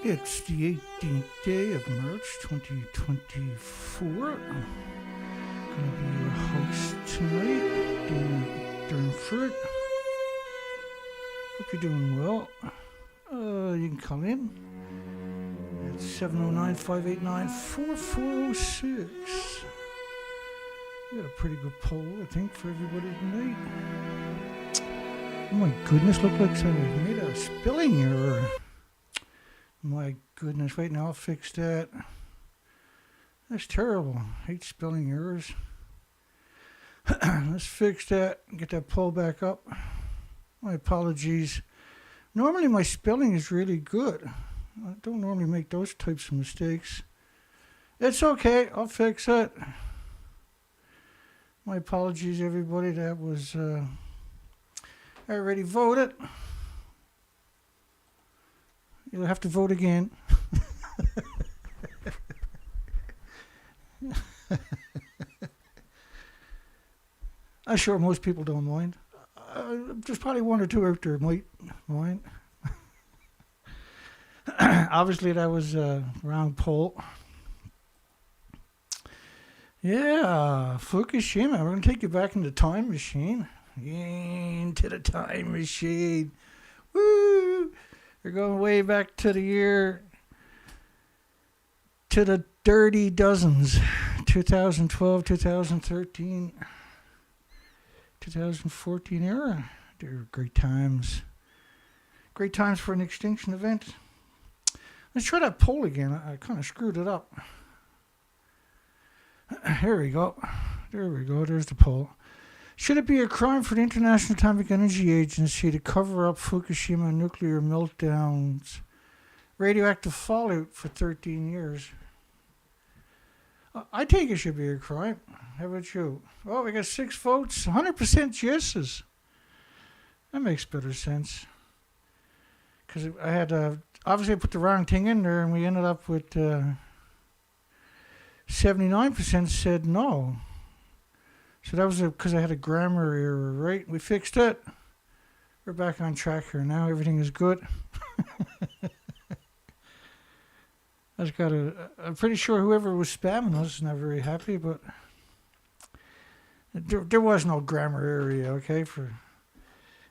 It's the 18th day of March 2024. I'm going to be your host tonight, Durnford. Hope you're doing well. You can call in at 709-589-4406. We got a pretty good poll, I think, for everybody tonight. Oh my goodness, look like I made a spelling error. My goodness, wait, now I'll fix that. That's terrible. I hate spelling errors. Let's fix that and get that poll back up. My apologies. Normally my spelling is really good. I don't normally make those types of mistakes. It's okay, I'll fix it. My apologies, everybody. That was, I already voted. You'll have to vote again. I'm sure most people don't mind. There's probably one or two out there might mind. Obviously, that was a wrong poll. Yeah, Fukushima. We're going to take you back in the time machine. Into the time machine. Woo! We're going way back to the year, to the dirty dozens, 2012, 2013, 2014 era. They were great times. Great times for an extinction event. Let's try that poll again. I kind of screwed it up. Here we go. There we go. There's the poll. Should it be a crime for the International Atomic Energy Agency to cover up Fukushima nuclear meltdowns, radioactive fallout for 13 years? I think it should be a crime. How about you? Oh, we got 6 votes, 100% yeses. That makes better sense. Because I had, obviously I put the wrong thing in there and we ended up with 79% said no. So that was because I had a grammar error, right? We fixed it. We're back on track here now. Everything is good. I'm pretty sure whoever was spamming us is not very happy, but there was no grammar area, okay? It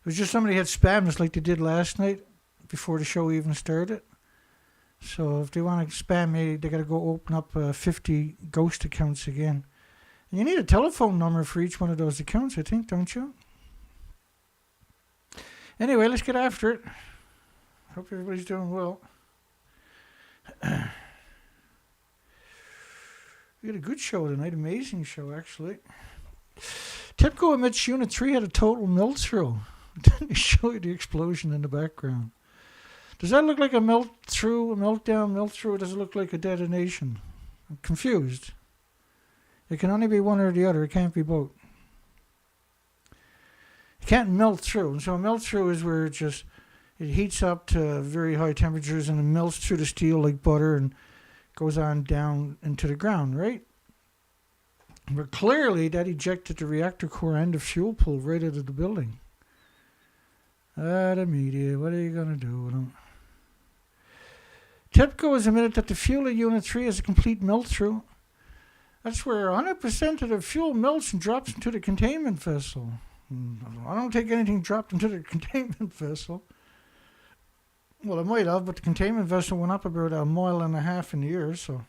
was just somebody had spammed us like they did last night before the show even started. So if they want to spam me, they got to go open up 50 ghost accounts again. You need a telephone number for each one of those accounts, I think, don't you? Anyway, let's get after it. Hope everybody's doing well. We got a good show tonight, amazing show, actually. TEPCO admits Unit 3 had a total melt-through. Didn't show you the explosion in the background. Does that look like a melt-through, a meltdown, melt-through, or does it look like a detonation? I'm confused. It can only be one or the other. It can't be both. It can't melt through. And so a melt through is where it heats up to very high temperatures and it melts through the steel like butter and goes on down into the ground, right? But clearly that ejected the reactor core and the fuel pool right out of the building. The media, what are you going to do with them? TEPCO has admitted that the fuel of Unit 3 is a complete melt through. That's where 100% of the fuel melts and drops into the containment vessel. I don't think anything dropped into the containment vessel. Well, it might have, but the containment vessel went up about 1.5 miles in the air, so.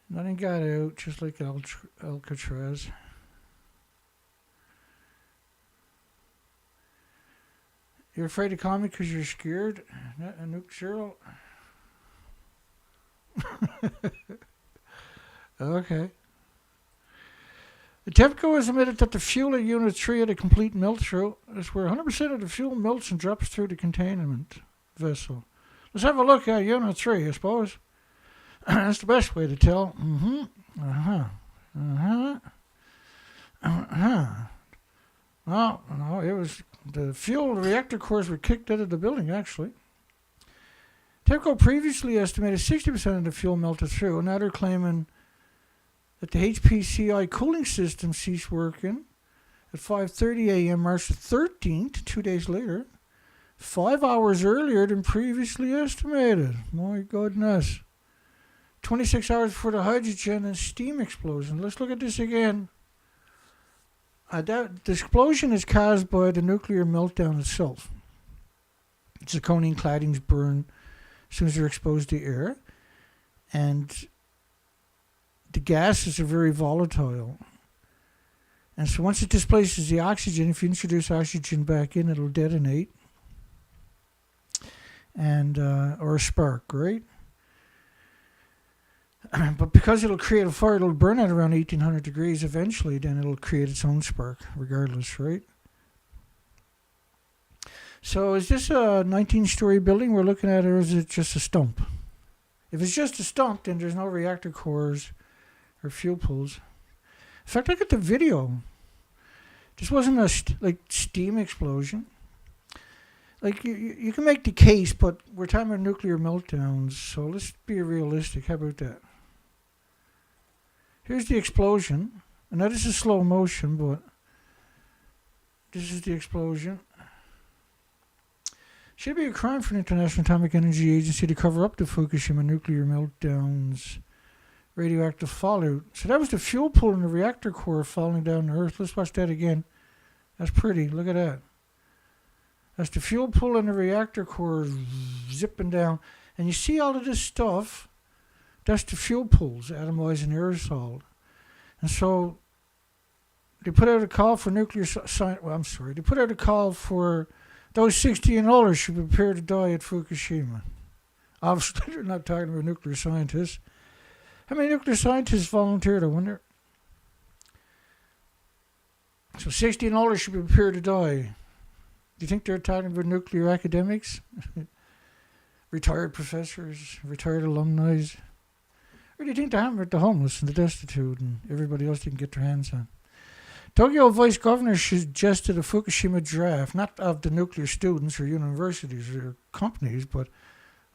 Nothing got out, just like Alcatraz. You're afraid to call me because you're scared? A nuke zero? Okay. The TEPCO has admitted that the fuel at Unit 3 had a complete melt-through. That's where 100% of the fuel melts and drops through the containment vessel. Let's have a look at Unit 3, I suppose. That's the best way to tell. No, it was the fuel reactor cores were kicked out of the building, actually. TEPCO previously estimated 60% of the fuel melted through, and now they're claiming that the HPCI cooling system ceased working at 5:30 a.m. March the 13th, 2 days later, 5 hours earlier than previously estimated. My goodness. 26 hours before the hydrogen and steam explosion. Let's look at this again. The explosion is caused by the nuclear meltdown itself. Zirconium claddings burn as soon as they're exposed to air. And the gases are very volatile. And so once it displaces the oxygen, if you introduce oxygen back in, it'll detonate. And or a spark, right? But because it'll create a fire, it'll burn at around 1800 degrees eventually, then it'll create its own spark, regardless, right? So is this a 19-story building we're looking at, or is it just a stump? If it's just a stump, then there's no reactor cores or fuel pools. In fact, look at the video. This wasn't a steam explosion. Like, you can make the case, but we're talking about nuclear meltdowns, so let's be realistic. How about that? Here's the explosion. And now this is slow motion, but this is the explosion. Should be a crime for the International Atomic Energy Agency to cover up the Fukushima nuclear meltdowns, radioactive fallout. So that was the fuel pool in the reactor core falling down to Earth. Let's watch that again. That's pretty. Look at that. That's the fuel pool in the reactor core zipping down. And you see all of this stuff, that's the fuel pools, atomizing aerosol. And so they put out a call for nuclear science. Well, I'm sorry. They put out a call for those 60 and older should prepare to die at Fukushima. Obviously, they're not talking about nuclear scientists. How many nuclear scientists volunteered, I wonder? So 60 and older should be prepared to die. Do you think they're talking about nuclear academics? Retired professors, retired alumni? Or do you think they're talking about the homeless and the destitute and everybody else they can get their hands on? Tokyo Vice Governor suggested a Fukushima draft, not of the nuclear students or universities or companies, but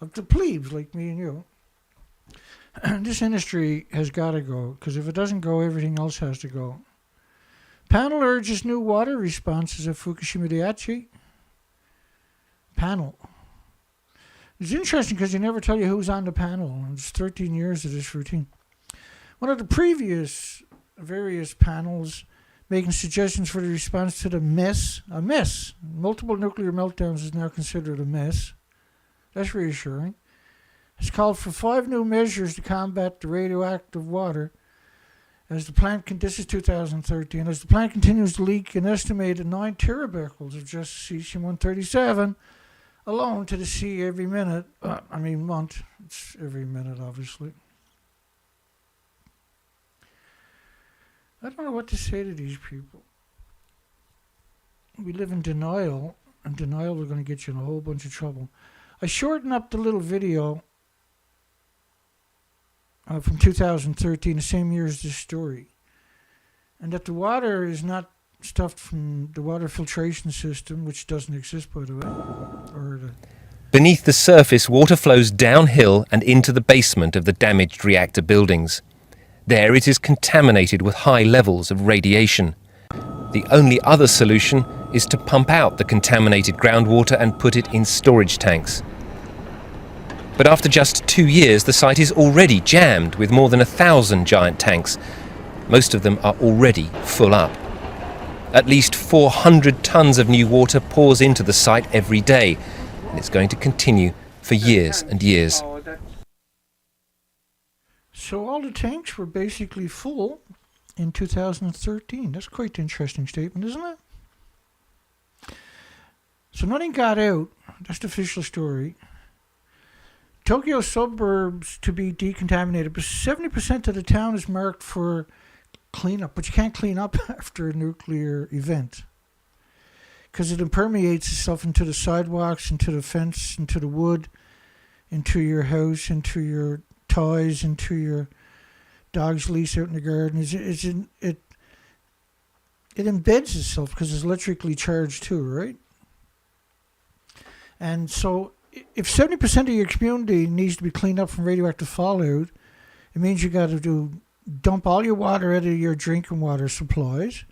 of the plebes like me and you. This industry has got to go, because if it doesn't go, everything else has to go. Panel urges new water responses at Fukushima Daiichi. Panel. It's interesting because they never tell you who's on the panel. It's 13 years of this routine. One of the previous various panels making suggestions for the response to the mess. A mess. Multiple nuclear meltdowns is now considered a mess. That's reassuring. It's called for 5 new measures to combat the radioactive water as the plant, this is 2013, as the plant continues to leak an estimated 9 terabecquerels of just cesium-137 alone to the sea every minute. Month. It's every minute, obviously. I don't know what to say to these people. We live in denial, and denial is going to get you in a whole bunch of trouble. I shortened up the little video from 2013, the same year as this story. And that the water is not stuffed from the water filtration system, which doesn't exist, by the way. Beneath the surface, water flows downhill and into the basement of the damaged reactor buildings. There it is contaminated with high levels of radiation. The only other solution is to pump out the contaminated groundwater and put it in storage tanks. But after just 2 years, the site is already jammed with more than 1,000 giant tanks. Most of them are already full up. At least 400 tons of new water pours into the site every day, and it's going to continue for years and years. So all the tanks were basically full in 2013. That's quite an interesting statement, isn't it? So nothing got out. That's the official story. Tokyo suburbs to be decontaminated, but 70% of the town is marked for cleanup. But you can't clean up after a nuclear event because it impermeates itself into the sidewalks, into the fence, into the wood, into your house, into your toys, into your dog's leash out in the garden. It embeds itself because it's electrically charged too, right? And so if 70% of your community needs to be cleaned up from radioactive fallout, it means you got to dump all your water out of your drinking water supplies.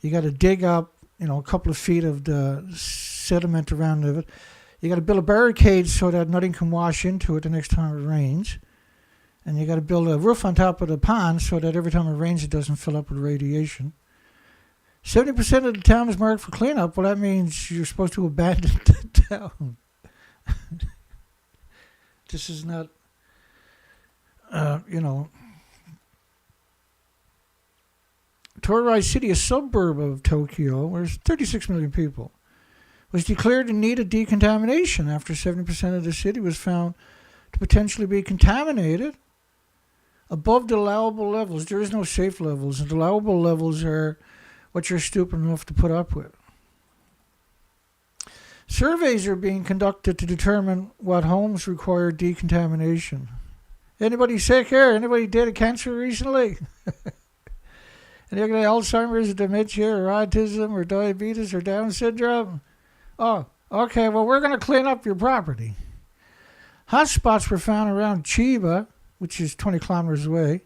You got to dig up, a couple of feet of the sediment around it. You got to build a barricade so that nothing can wash into it the next time it rains. And you got to build a roof on top of the pond so that every time it rains, it doesn't fill up with radiation. 70% of the town is marked for cleanup. Well, that means you're supposed to abandon the town. This is not, Torai City, a suburb of Tokyo, where there's 36 million people, was declared in need of decontamination after 70% of the city was found to potentially be contaminated above the allowable levels. There is no safe levels, and the allowable levels are what you're stupid enough to put up with. Surveys are being conducted to determine what homes require decontamination. Anybody sick here? Anybody dead of cancer recently? Any Alzheimer's, dementia, or autism, or diabetes, or Down syndrome? Oh, okay, well, we're going to clean up your property. Hotspots were found around Chiba, which is 20 kilometers away.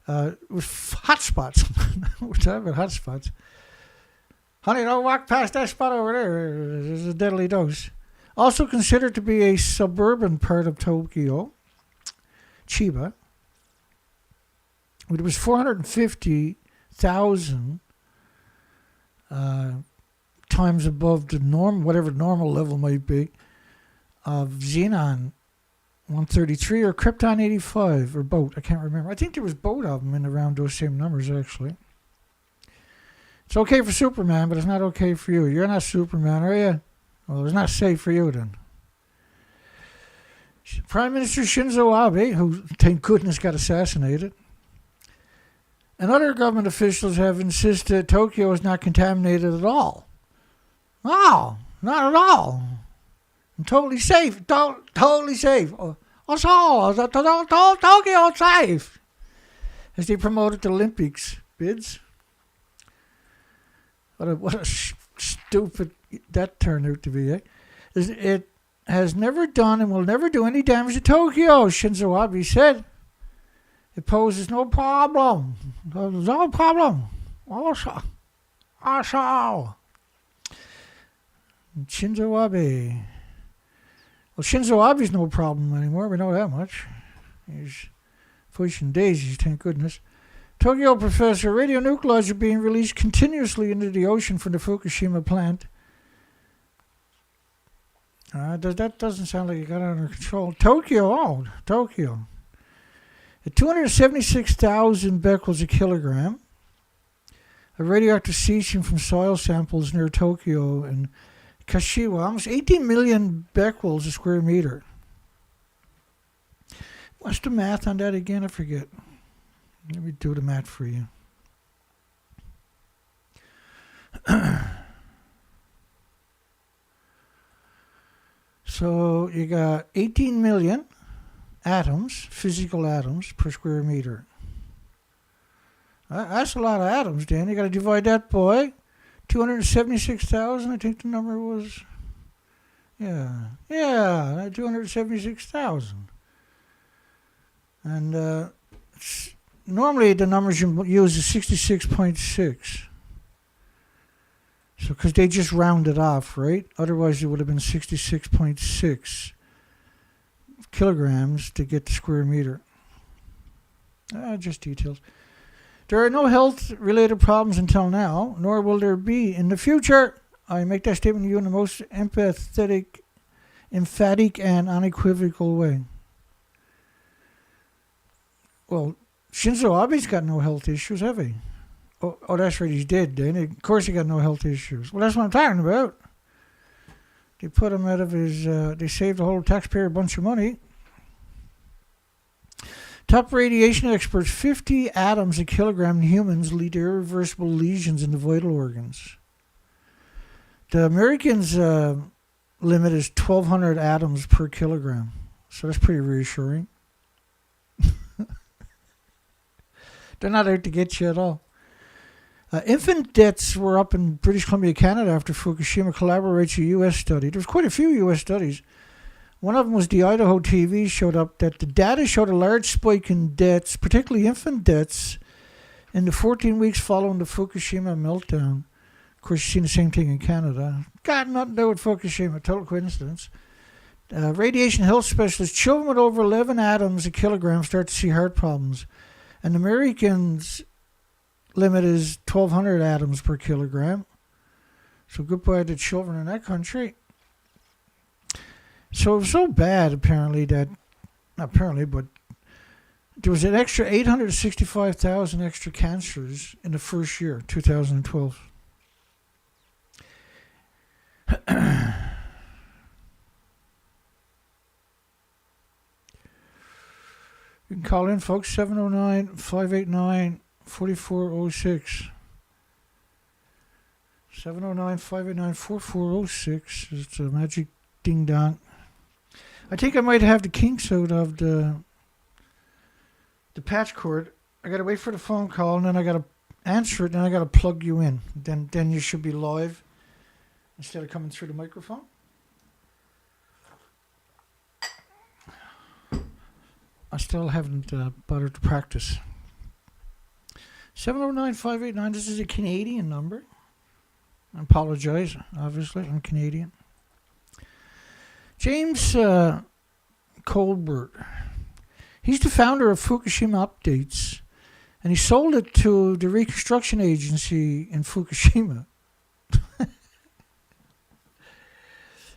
With hotspots. We're talking about hotspots. Honey, don't walk past that spot over there. There's a deadly dose. Also considered to be a suburban part of Tokyo, Chiba. It was 450,000 times above the norm, whatever normal level might be, of xenon 133 or krypton 85, or both. I can't remember. I think there was both of them in around those same numbers, actually. It's okay for Superman, but it's not okay for you. You're not Superman, are you? Well, it's not safe for you then. Prime Minister Shinzo Abe, who, thank goodness, got assassinated, and other government officials have insisted Tokyo is not contaminated at all. No, not at all. I'm totally safe. Totally safe. What's all? Tokyo safe. As they promoted the Olympics bids. What a stupid that turned out to be, eh? It has never done and will never do any damage to Tokyo, Shinzo Abe said. It poses no problem. There's no problem. Also. Shinzo Abe. Well, Shinzo Abe's no problem anymore. We know that much. He's pushing daisies, thank goodness. Tokyo professor, radionuclides are being released continuously into the ocean from the Fukushima plant. That doesn't sound like it got under control. Tokyo. At 276,000 becquerels a kilogram of radioactive cesium from soil samples near Tokyo and Kashiwa, almost 18 million becquerels a square meter. What's the math on that again? I forget. Let me do the math for you. So you got 18 million atoms, physical atoms, per square meter. That's a lot of atoms, Dan. You got to divide that by 276,000. I think the number was, 276,000. And normally the numbers you use is 66.6. So, because they just rounded off, right? Otherwise, it would have been 66.6 kilograms to get the square meter. Just details. There are no health-related problems until now, nor will there be in the future. I make that statement to you in the most emphatic and unequivocal way. Well, Shinzo Abe's got no health issues, have he? Oh, that's right, he's dead, then. Of course he got no health issues. Well, that's what I'm talking about. They put him out of his, they saved the whole taxpayer a bunch of money. Top radiation experts, 50 atoms a kilogram in humans lead to irreversible lesions in the vital organs. The Americans' limit is 1,200 atoms per kilogram. So that's pretty reassuring. They're not out to get you at all. Infant deaths were up in British Columbia, Canada after Fukushima collaborates a U.S. study. There was quite a few U.S. studies. One of them was the Idaho TV showed up that the data showed a large spike in deaths, particularly infant deaths, In the 14 weeks following the Fukushima meltdown, of course, you've seen the same thing in Canada. Got nothing to do with Fukushima, total coincidence. Radiation health specialists, children with over 11 atoms a kilogram start to see heart problems. And Americans' limit is 1,200 atoms per kilogram. So goodbye to children in that country. So it was so bad, apparently, that, not apparently, but there was an extra 865,000 extra cancers in the first year, 2012. You can call in, folks, 709-589-4406. 709-589-4406. It's a magic ding-dong. I think I might have the kinks out of the patch cord. I got to wait for the phone call, and then I got to answer it, and I got to plug you in. Then you should be live instead of coming through the microphone. I still haven't bothered to practice. 709-589, this is a Canadian number. I apologize, obviously, I'm Canadian. James Colbert, he's the founder of Fukushima Updates, and he sold it to the reconstruction agency in Fukushima.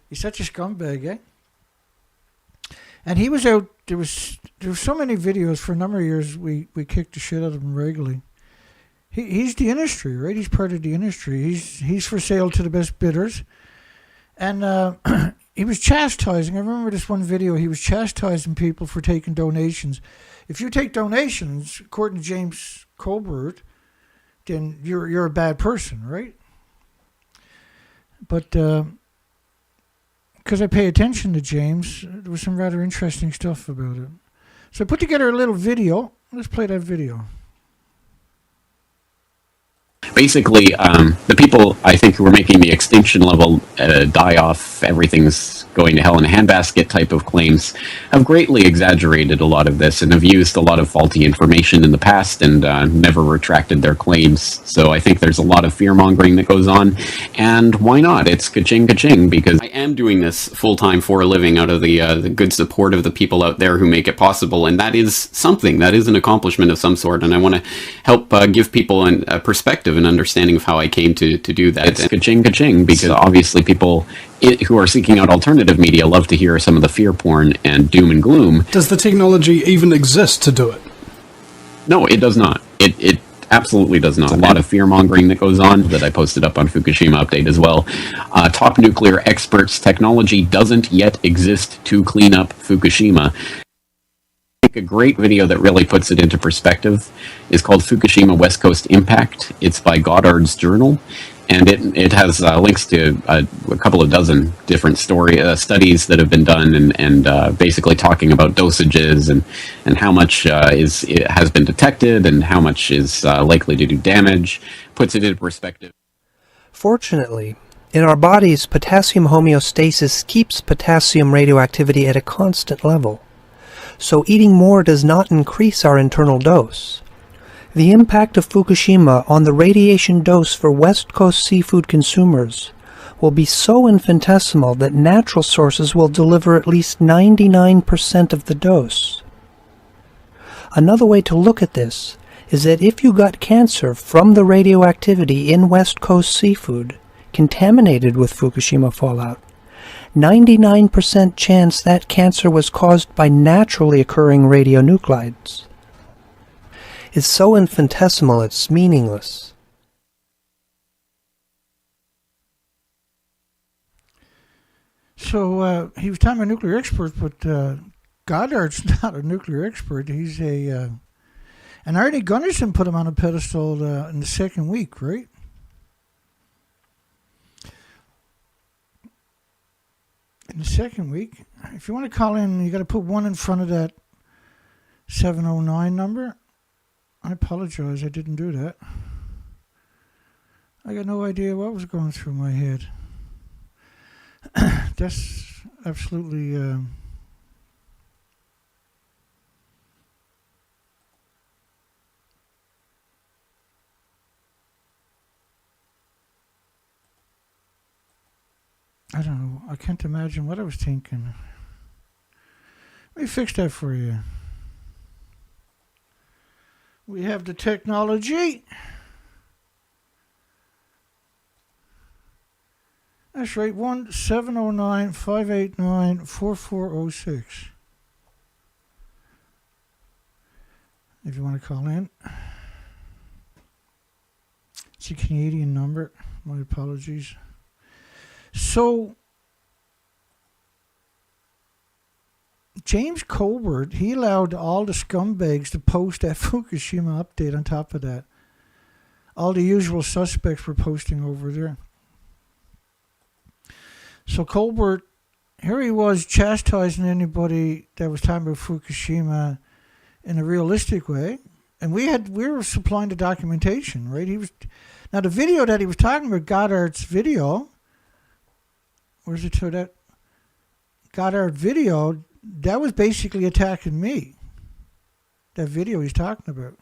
He's such a scumbag, eh? And he was out, there were so many videos for a number of years, we kicked the shit out of him regularly. He's the industry, right? He's part of the industry. He's for sale to the best bidders. And he was chastising, I remember this one video, he was chastising people for taking donations. If you take donations, according to James Colbert, then you're a bad person, right? But because I pay attention to James, there was some rather interesting stuff about it. So I put together a little video. Let's play that video. Basically, the people, I think, who are making the extinction level die off, everything's going to hell in a handbasket type of claims, have greatly exaggerated a lot of this and have used a lot of faulty information in the past and never retracted their claims. So I think there's a lot of fear-mongering that goes on, and why not? It's ka-ching, ka-ching, because I am doing this full-time for a living out of the good support of the people out there who make it possible, and that is something, that is an accomplishment of some sort, and I want to help give people a perspective and understanding of how I came to do that. It's ka-ching, ka-ching, because obviously people who are seeking out alternative media love to hear some of the fear porn and doom and gloom. Does the technology even exist to do it? No, it does not. It absolutely does not. A lot of fear-mongering that goes on that I posted up on Fukushima Update as well. Top nuclear experts, technology doesn't yet exist to clean up Fukushima. A great video that really puts it into perspective is called Fukushima West Coast Impact. It's by Goddard's Journal, and it has links to a couple of dozen different studies that have been done, and basically talking about dosages and how much has been detected and how much is likely to do damage. Puts it into perspective. Fortunately, in our bodies, potassium homeostasis keeps potassium radioactivity at a constant level. So eating more does not increase our internal dose. The impact of Fukushima on the radiation dose for West Coast seafood consumers will be so infinitesimal that natural sources will deliver at least 99% of the dose. Another way to look at this is that if you got cancer from the radioactivity in West Coast seafood contaminated with Fukushima fallout, 99% chance that cancer was caused by naturally occurring radionuclides. It's so infinitesimal it's meaningless. So he was talking about a nuclear expert, but Goddard's not a nuclear expert. He's and Arnie Gunnarsson put him on a pedestal in the second week, right? In the second week, if you want to call in, you got to put 1 in front of that 709 number. I apologize, I didn't do that. I got no idea what was going through my head. That's absolutely... I don't know. I can't imagine what I was thinking. Let me fix that for you. We have the technology. That's right, 1-709-589-4406. If you want to call in. It's a Canadian number. My apologies. So, James Colbert, he allowed all the scumbags to post that Fukushima update on top of that. All the usual suspects were posting over there. So Colbert, here he was chastising anybody that was talking about Fukushima in a realistic way. And we were supplying the documentation, right? Now the video that he was talking about, Goddard's video, where's it to that? Goddard video, that was basically attacking me. That video he's talking about.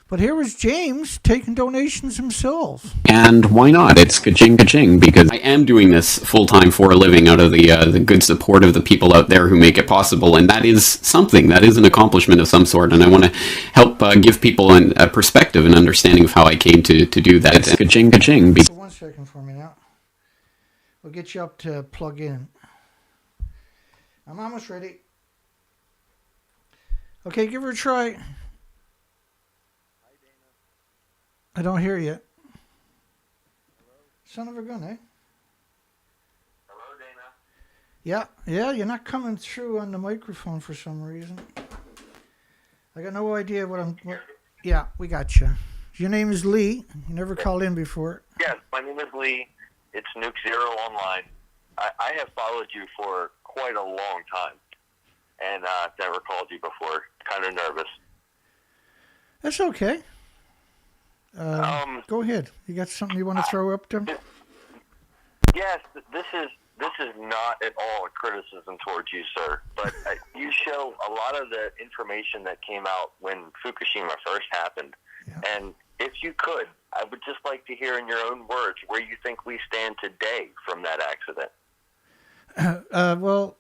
But here was James taking donations himself. And why not? It's ka-ching, ka-ching, because I am doing this full-time for a living out of the good support of the people out there who make it possible, and that is something. That is an accomplishment of some sort, and I want to help give people a perspective and understanding of how I came to do that. It's ka-ching, ka-ching. 1 second for me now. We'll get you up to plug in. I'm almost ready. Okay, give her a try. I don't hear you. Son of a gun, eh? Hello, Dana. Yeah, you're not coming through on the microphone for some reason. I got no idea yeah, we got you. Your name is Lee. You never called in before. Yes, my name is Lee. It's Nuke Zero Online. I have followed you for quite a long time, and never called you before. Kind of nervous. That's okay. Go ahead. You got something you want to throw up there? Yes, this is not at all a criticism towards you, sir. But you show a lot of the information that came out when Fukushima first happened. Yeah. And if you could, I would just like to hear in your own words where you think we stand today from that accident. Well,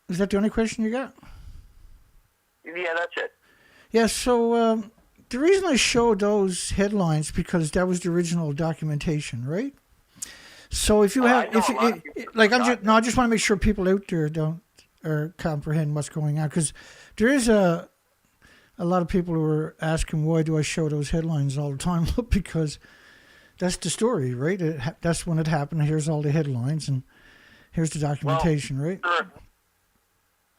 is that the only question you got? Yeah, that's it. Yeah, so the reason I showed those headlines because that was the original documentation, right? So if you have, I just want to make sure people out there don't comprehend what's going on, because there is a lot of people who are asking why do I show those headlines all the time? Because that's the story, right? That's when it happened. Here's all the headlines, and here's the documentation, right? Sir,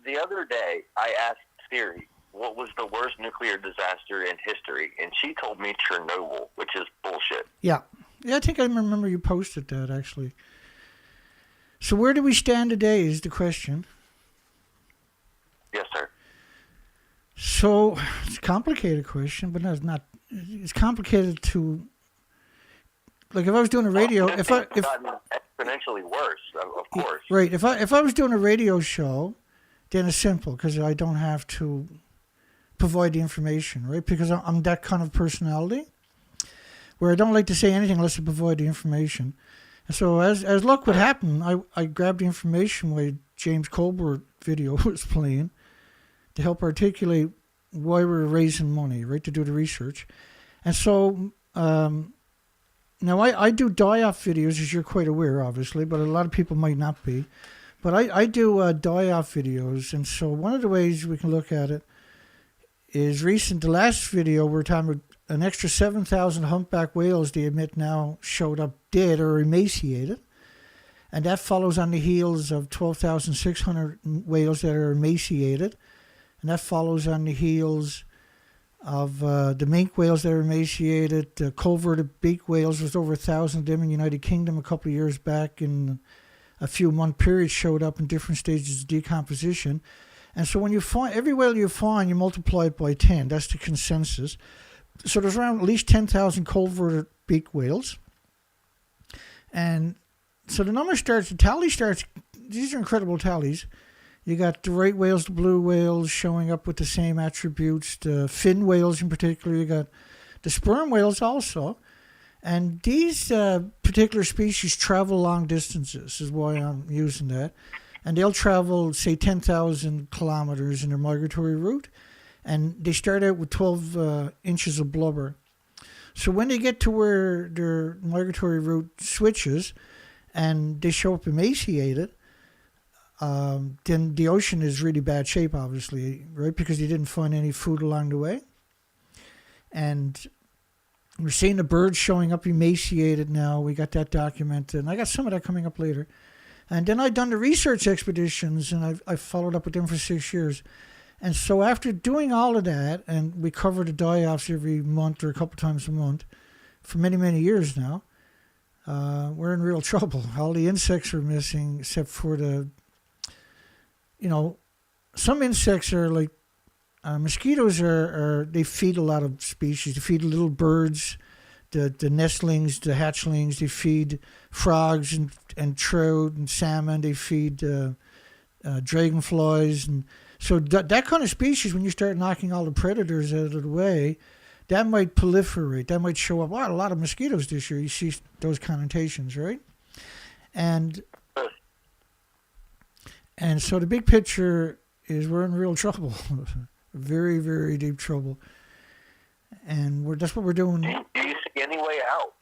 the other day I asked Siri what was the worst nuclear disaster in history, and she told me Chernobyl, which is bullshit. Yeah, I think I remember you posted that, actually. So where do we stand today is the question. Yes, sir. So it's a complicated question, but no, it's not. It's complicated to, like, if I was doing a radio, it's gotten exponentially worse, of course. Right. If I was doing a radio show, then it's simple because I don't have to provide the information, right? Because I'm that kind of personality where I don't like to say anything unless I provide the information. And so as luck would happen, I grabbed the information while James Colbert video was playing to help articulate why we're raising money, right, to do the research. And so now I do die-off videos, as you're quite aware, obviously, but a lot of people might not be. But I do die-off videos, and so one of the ways we can look at it is the last video we're talking about an extra 7,000 humpback whales they admit now showed up dead or emaciated. And that follows on the heels of 12,600 whales that are emaciated. And that follows on the heels of the mink whales that are emaciated. The culverted beak whales, was over 1,000 of them in the United Kingdom a couple of years back in a few month period, showed up in different stages of decomposition. And so when you find every whale you find, you multiply it by 10. That's the consensus. So there's around at least 10,000 culverted beak whales. And so the tally starts, these are incredible tallies. You got the right whales, the blue whales showing up with the same attributes, the fin whales in particular. You got the sperm whales also. And these particular species travel long distances, is why I'm using that. And they'll travel, say, 10,000 kilometers in their migratory route. And they start out with 12 inches of blubber. So when they get to where their migratory route switches and they show up emaciated, then the ocean is really bad shape, obviously, right? Because they didn't find any food along the way. And we're seeing the birds showing up emaciated now. We got that documented. And I got some of that coming up later. And then I've done the research expeditions, and I've followed up with them for 6 years. And so after doing all of that, and we cover the die-offs every month or a couple times a month for many, many years now, we're in real trouble. All the insects are missing except for some insects are like, mosquitoes they feed a lot of species. They feed little birds, the nestlings, the hatchlings. They feed frogs and trout and salmon. They feed dragonflies. And so that kind of species, when you start knocking all the predators out of the way, that might proliferate. That might show up. Wow, a lot of mosquitoes this year. You see those connotations, right? And so the big picture is we're in real trouble. Very, very deep trouble. And that's what we're doing. Do you see any way out?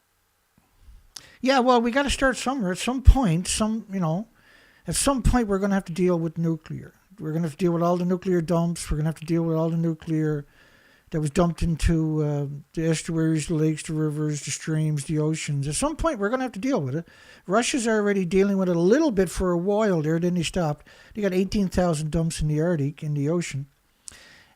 Yeah, well, we got to start somewhere. At some point, at some point we're going to have to deal with nuclear. We're going to have to deal with all the nuclear dumps. We're going to have to deal with all the nuclear that was dumped into the estuaries, the lakes, the rivers, the streams, the oceans. At some point, we're going to have to deal with it. Russia's already dealing with it a little bit for a while there. Then they stopped. They got 18,000 dumps in the Arctic, in the ocean.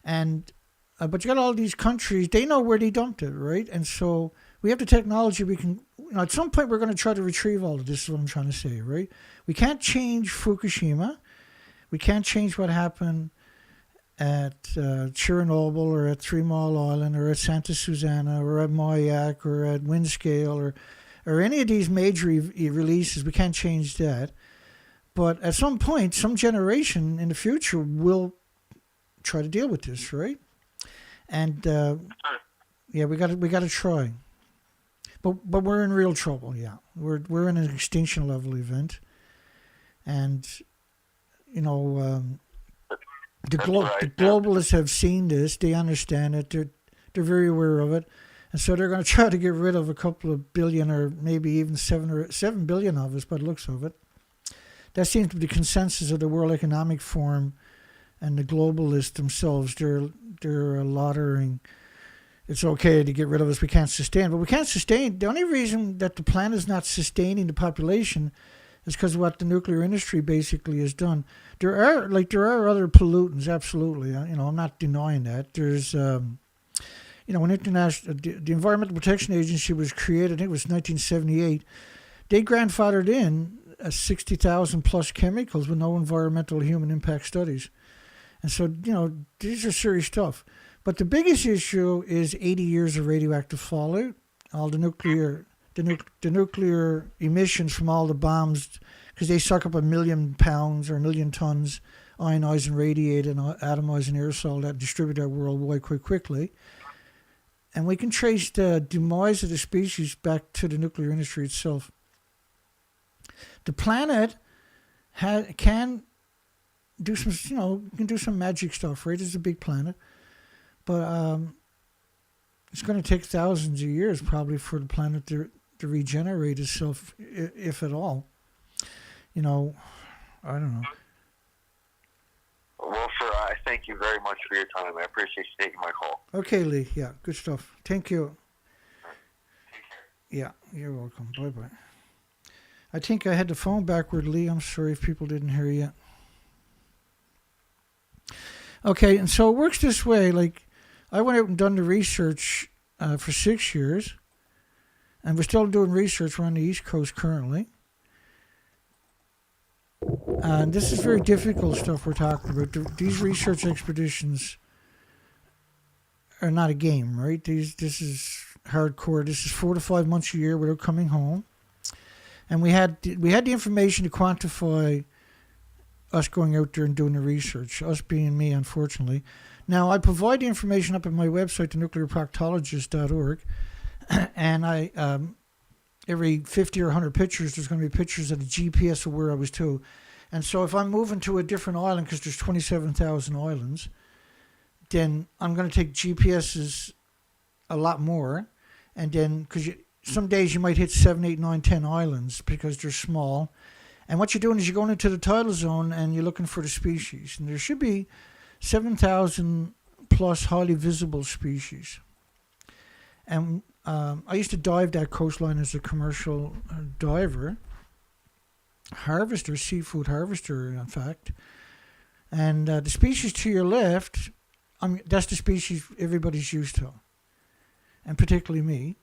And but you got all these countries, they know where they dumped it, right? And so we have the technology. We can, at some point, we're going to try to retrieve all of this, is what I'm trying to say, right? We can't change Fukushima. We can't change what happened at Chernobyl or at 3 Mile Island or at Santa Susana or at Mayak or at Windscale or any of these major releases. We can't change that. But at some point, some generation in the future will try to deal with this, right? And we got to try. But we're in real trouble. Yeah, we're in an extinction level event, and the globalists have seen this. They understand it. They're very aware of it, and so they're going to try to get rid of a couple of billion, or maybe even 7 billion of us by the looks of it. That seems to be the consensus of the World Economic Forum and the globalists themselves. They're laudering. It's okay to get rid of us. We can't sustain, but we can't sustain. The only reason that the planet is not sustaining the population is because of what the nuclear industry basically has done. There are other pollutants, absolutely. I'm not denying that. There's, when the Environmental Protection Agency was created, I think it was 1978. They grandfathered in 60,000 plus chemicals with no environmental human impact studies, and so these are serious stuff. But the biggest issue is 80 years of radioactive fallout, all the nuclear emissions from all the bombs, because they suck up 1 million pounds or 1 million tons, ionize and radiate and atomize an aerosol that distribute that worldwide quite quickly. And we can trace the demise of the species back to the nuclear industry itself. The planet can do some magic stuff, right? It's a big planet. But it's going to take thousands of years probably for the planet to regenerate itself, if at all. I don't know. Well, sir, I thank you very much for your time. I appreciate you taking my call. Okay, Lee. Yeah, good stuff. Thank you. Take care. Yeah, you're welcome. Bye-bye. I think I had the phone backward, Lee. I'm sorry if people didn't hear you. Okay, and so it works this way. Like, I went out and done the research for 6 years, and we're still doing research. We're on the East Coast currently. And this is very difficult stuff we're talking about. These research expeditions are not a game, right? This is hardcore. This is 4 to 5 months a year without coming home. And we had the information to quantify us going out there and doing the research, us being me, unfortunately. Now, I provide the information up at my website, thenuclearproctologist.org, And I every 50 or 100 pictures, there's going to be pictures of the GPS of where I was to. And so if I'm moving to a different island, because there's 27,000 islands, then I'm going to take GPSs a lot more. And then, because some days you might hit 7, 8, 9, 10 islands because they're small. And what you're doing is you're going into the tidal zone and you're looking for the species. And there should be 7,000 plus highly visible species. And I used to dive that coastline as a commercial diver, harvester, seafood harvester, in fact. And the species to your left, that's the species everybody's used to, and particularly me.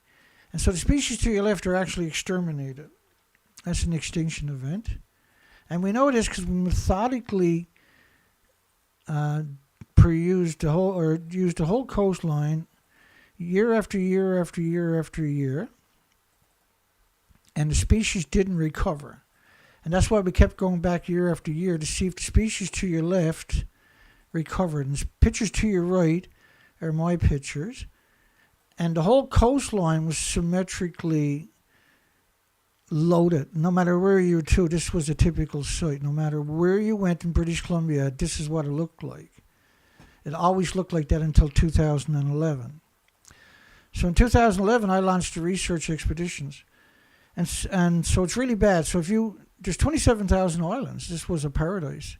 And so the species to your left are actually exterminated. That's an extinction event. And we know this because we methodically used the whole coastline year after year after year after year, and the species didn't recover. And that's why we kept going back year after year to see if the species to your left recovered. And the pictures to your right are my pictures. And the whole coastline was symmetrically loaded. No matter where you were to, this was a typical site. No matter where you went in British Columbia, this is what it looked like. It always looked like that until 2011. So in 2011, I launched the research expeditions. And so it's really bad. So there's 27,000 islands. This was a paradise.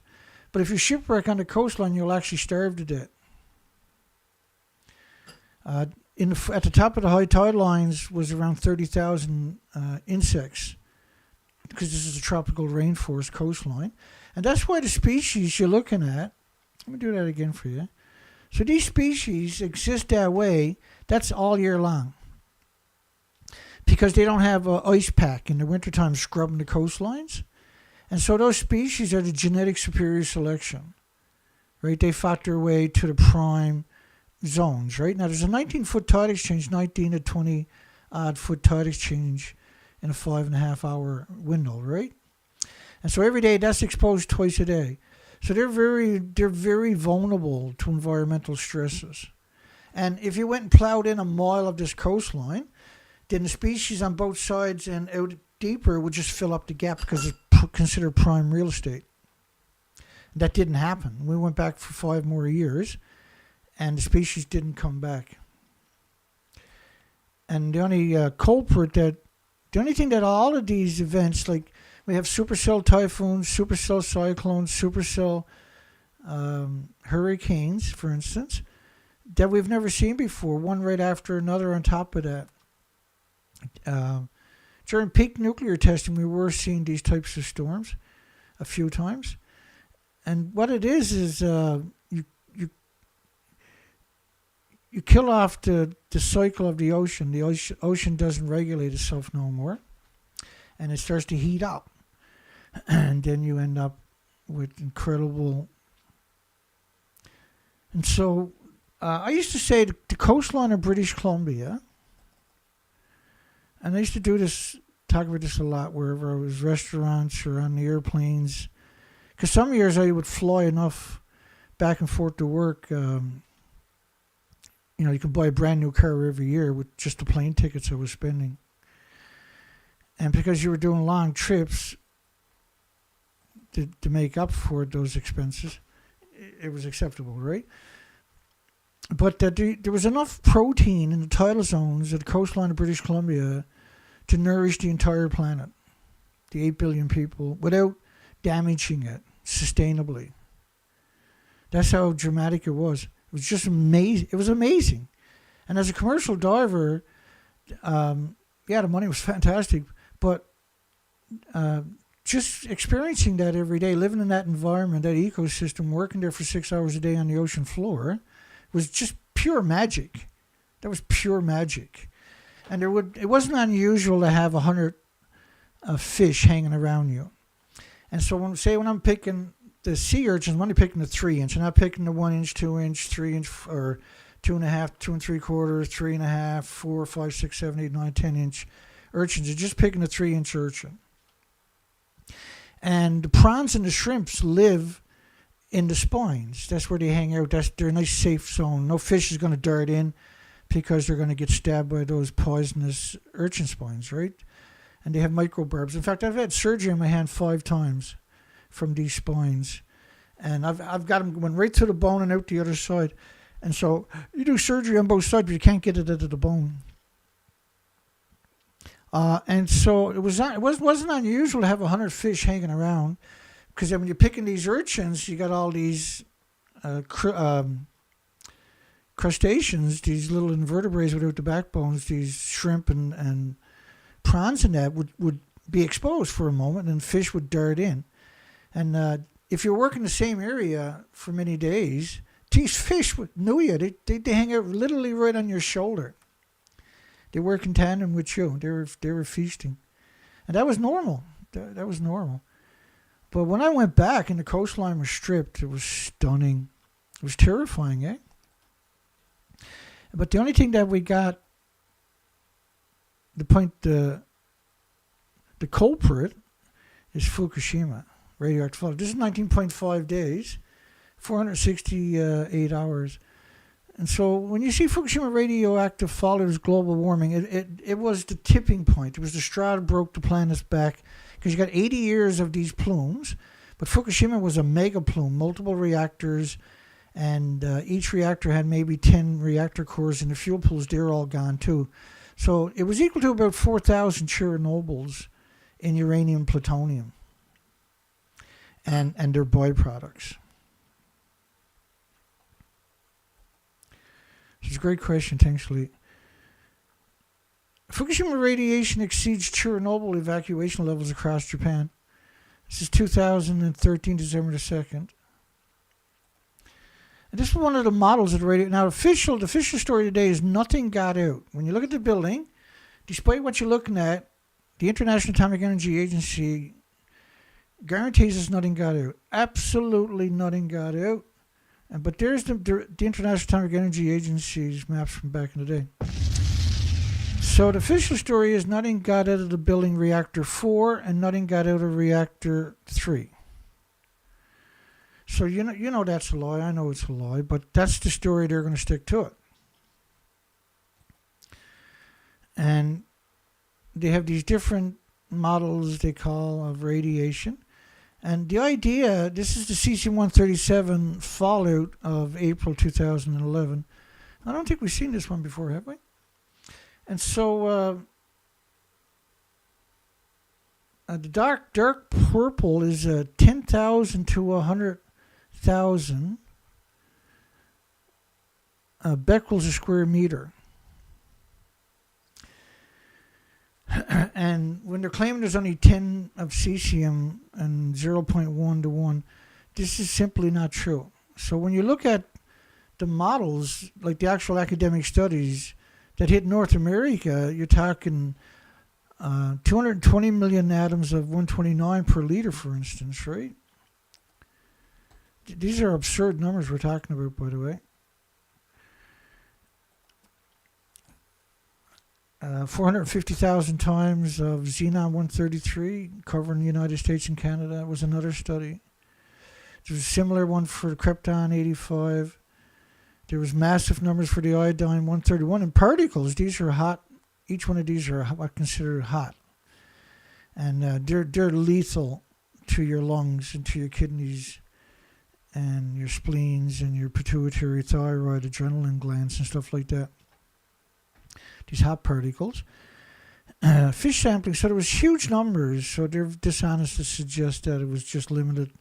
But if you shipwreck on the coastline, you'll actually starve to death. At the top of the high tide lines was around 30,000 insects, because this is a tropical rainforest coastline. And that's why the species you're looking at, let me do that again for you. So these species exist that way, that's all year long. Because they don't have an ice pack in the wintertime scrubbing the coastlines. And so those species are the genetic superior selection, right? They fought their way to the prime zones, right? Now there's a 19-foot tide exchange, 19 to 20 odd foot tide exchange in a 5.5 hour window, right? And so every day that's exposed twice a day. So they're very vulnerable to environmental stresses. And if you went and plowed in a mile of this coastline, then the species on both sides and out deeper would just fill up the gap because it's considered prime real estate. That didn't happen. We went back for 5 more years, and the species didn't come back. And the only the only thing that all of these events, like we have supercell typhoons, supercell cyclones, supercell hurricanes, for instance, that we've never seen before, one right after another on top of that. During peak nuclear testing, we were seeing these types of storms a few times. And what it is you kill off the cycle of the ocean. The ocean doesn't regulate itself no more, and it starts to heat up. And then you end up with incredible... And so I used to say the coastline of British Columbia, and I used to talk about this a lot wherever I was, restaurants or on the airplanes, because some years I would fly enough back and forth to work. You can buy a brand new car every year with just the plane tickets I was spending. And because you were doing long trips to make up for those expenses, it was acceptable, right? But there was enough protein in the tidal zones at the coastline of British Columbia to nourish the entire planet, the 8 billion people, without damaging it sustainably. That's how dramatic it was. It was just amazing. It was amazing. And as a commercial diver, the money was fantastic. But just experiencing that every day, living in that environment, that ecosystem, working there for 6 hours a day on the ocean floor, was just pure magic. That was pure magic. And it wasn't unusual to have 100 fish hanging around you. And so when I'm picking the sea urchins, I'm only picking the 3-inch. I'm not picking the 1-inch, 2-inch, 3-inch, or 2.5, 2 3/4, 3.5, 4, 5, 6, 7, 8, 9, 10-inch urchins. You're just picking the 3-inch urchin. And the prawns and the shrimps live in the spines. That's where they hang out. That's their nice safe zone. No fish is going to dart in because they're going to get stabbed by those poisonous urchin spines, right? And they have microbarbs. In fact, I've had surgery on my hand 5 times from these spines. And I've got them going right through the bone and out the other side. And so you do surgery on both sides, but you can't get it out of the bone. And so it wasn't unusual to have 100 fish hanging around, because when you're picking these urchins, you got all these crustaceans, these little invertebrates without the backbones, these shrimp and prawns and that would be exposed for a moment, and fish would dart in. And if you're working the same area for many days, these fish knew you. They hang out literally right on your shoulder. They work in tandem with you. They were feasting, and that was normal. That was normal. But when I went back and the coastline was stripped, it was stunning. It was terrifying, eh? But the only thing that we got, the culprit, is Fukushima, radioactive fallout. This is 19.5 days, 468 hours. And so when you see Fukushima radioactive fallout as global warming, it was the tipping point. It was the straw that broke the planet's back, because you got 80 years of these plumes, but Fukushima was a mega plume, multiple reactors, and each reactor had maybe 10 reactor cores, and the fuel pools, they're all gone too. So it was equal to about 4,000 Chernobyls in uranium plutonium and their byproducts. It's a great question. Thanks, Lee. Fukushima radiation exceeds Chernobyl evacuation levels across Japan. This is 2013, December the 2nd. And this is one of the models of the radio. Now, the official story today is nothing got out. When you look at the building, despite what you're looking at, the International Atomic Energy Agency guarantees us nothing got out. Absolutely nothing got out. But there's the International Atomic Energy Agency's maps from back in the day. So the official story is nothing got out of the building Reactor 4 and nothing got out of Reactor 3. So you know that's a lie. I know it's a lie, but that's the story. They're going to stick to it. And they have these different models they call of radiation. And the idea, this is the cesium-137 fallout of April 2011. I don't think we've seen this one before, have we? And so the dark purple is 10,000 to 100,000 becquerels a square meter. And when they're claiming there's only 10 of cesium and 0.1 to 1, this is simply not true. So when you look at the models, like the actual academic studies that hit North America, you're talking 220 million atoms of 129 per liter, for instance, right? These are absurd numbers we're talking about, by the way. 450,000 times of xenon-133 covering the United States and Canada was another study. There was a similar one for krypton-85. There was massive numbers for the iodine-131. And particles, these are hot. Each one of these are what considered hot. And they're lethal to your lungs and to your kidneys and your spleens and your pituitary, thyroid, adrenaline glands and stuff like that. These hot particles. Fish sampling, so there was huge numbers, so they're dishonest to suggest that it was just limited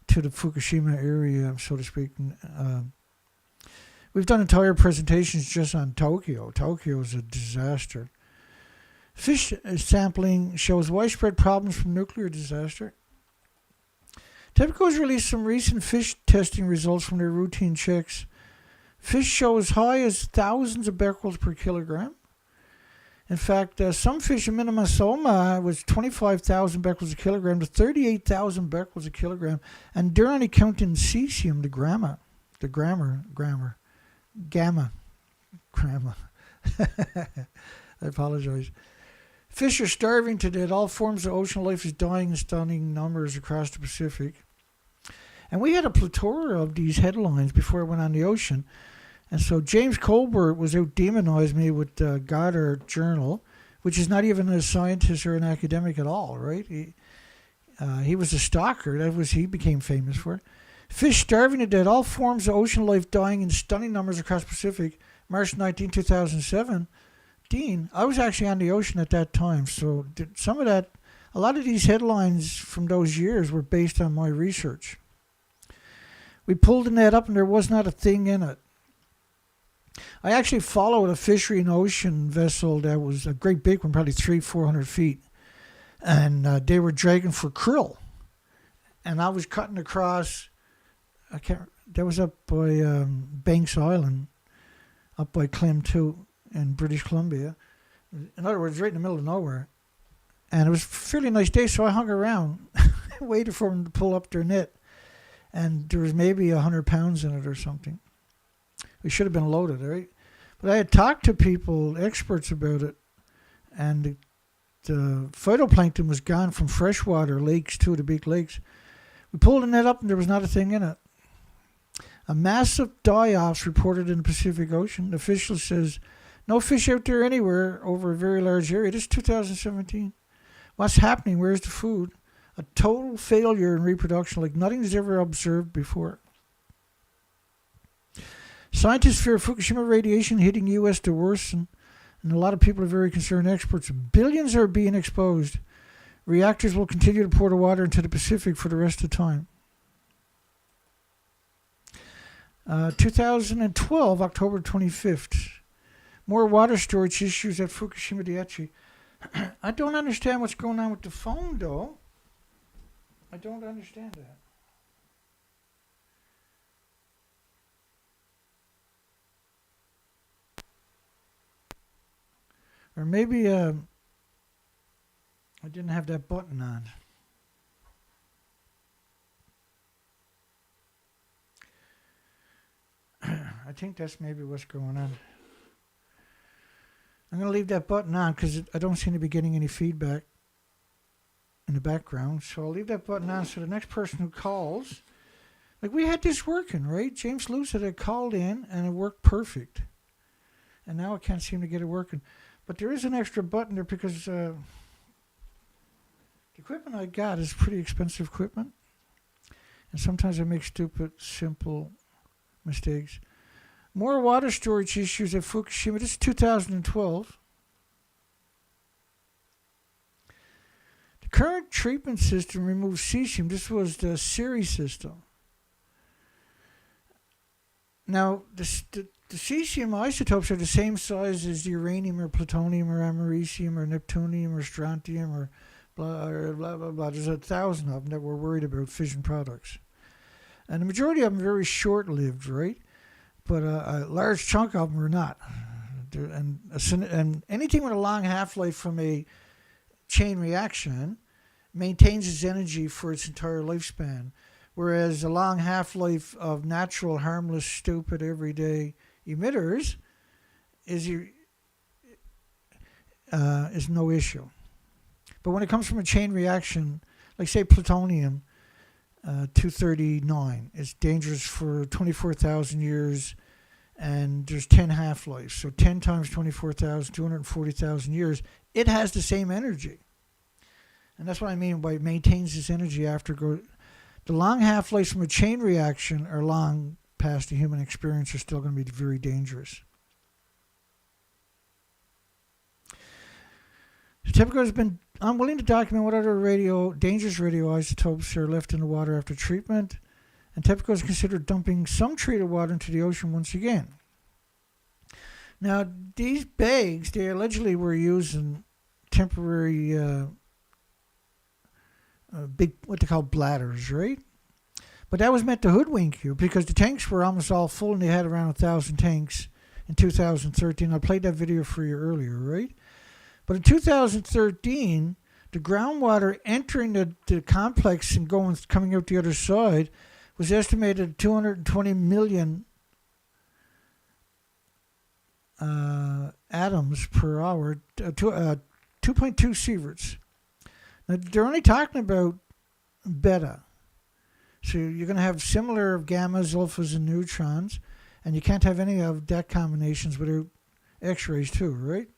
to the Fukushima area, so to speak. We've done entire presentations just on Tokyo. Tokyo is a disaster. Fish sampling shows widespread problems from nuclear disaster. TEPCO has released some recent fish testing results from their routine checks. Fish show as high as thousands of becquerels per kilogram. In fact, some fish in Minamisoma was 25,000 becquerels a kilogram to 38,000 becquerels a kilogram. And they're only counting cesium, gamma. I apologize. Fish are starving to death. All forms of ocean life is dying in stunning numbers across the Pacific. And we had a plethora of these headlines before I went on the ocean. And so James Colbert was out demonizing me with the Goddard Journal, which is not even a scientist or an academic at all, right? He was a stalker. He became famous for. Fish starving to death. All forms of ocean life dying in stunning numbers across the Pacific. March 19, 2007. Dean, I was actually on the ocean at that time, so some of that, a lot of these headlines from those years were based on my research. We pulled the net up and there was not a thing in it. I actually followed a fishery and ocean vessel that was a great big one, probably 300-400 feet. And they were dragging for krill. And I was cutting across, that was up by Banks Island, up by Clem 2 in British Columbia. In other words, right in the middle of nowhere. And it was a fairly nice day, so I hung around, waited for them to pull up their net. And there was maybe 100 pounds in it or something. It should have been loaded, right? But I had talked to people, experts about it, and the phytoplankton was gone from freshwater lakes to the big lakes. We pulled the net up and there was not a thing in it. A massive die-offs reported in the Pacific Ocean. The official says, no fish out there anywhere over a very large area. This is 2017. What's happening? Where's the food? A total failure in reproduction like nothing's ever observed before. Scientists fear Fukushima radiation hitting U.S. to worsen, and a lot of people are very concerned. Experts, billions are being exposed. Reactors will continue to pour the water into the Pacific for the rest of the time. 2012, October 25th. More water storage issues at Fukushima Daiichi. I don't understand what's going on with the phone, though. I don't understand that. Or maybe I didn't have that button on. I think that's maybe what's going on. I'm going to leave that button on because I don't seem to be getting any feedback in the background. So I'll leave that button on so the next person who calls, like we had this working, right? James Lewis had called in and it worked perfect. And now I can't seem to get it working. But there is an extra button there because the equipment I got is pretty expensive equipment. And sometimes I make stupid, simple mistakes. More water storage issues at Fukushima. This is 2012. The current treatment system removes cesium. This was the series system. Now, the cesium isotopes are the same size as the uranium or plutonium or americium or neptunium or strontium or blah, blah, blah, blah. There's 1,000 of them that we're worried about fission products. And the majority of them are very short-lived, right? But a large chunk of them are not. And anything with a long half-life from a chain reaction maintains its energy for its entire lifespan, whereas a long half-life of natural, harmless, stupid, everyday emitters is no issue. But when it comes from a chain reaction, like say plutonium, 239. It's dangerous for 24,000 years, and there's 10 half-lives. So 10 times 24,000, 240,000 years. It has the same energy. And that's what I mean by it maintains its energy after the long half-lives from a chain reaction are long past the human experience, are still going to be very dangerous. TEPCO has been unwilling to document what other dangerous radioisotopes are left in the water after treatment, and TEPCO has considered dumping some treated water into the ocean once again. Now, these bags, they allegedly were used in temporary big, what they call bladders, right? But that was meant to hoodwink you because the tanks were almost all full and they had around 1,000 tanks in 2013. I played that video for you earlier, right? But in 2013, the groundwater entering the complex and coming out the other side was estimated at 220 million atoms per hour, 2.2 sieverts. Now, they're only talking about beta. So you're going to have similar gammas, alphas, and neutrons. And you can't have any of that combinations without X-rays too, right?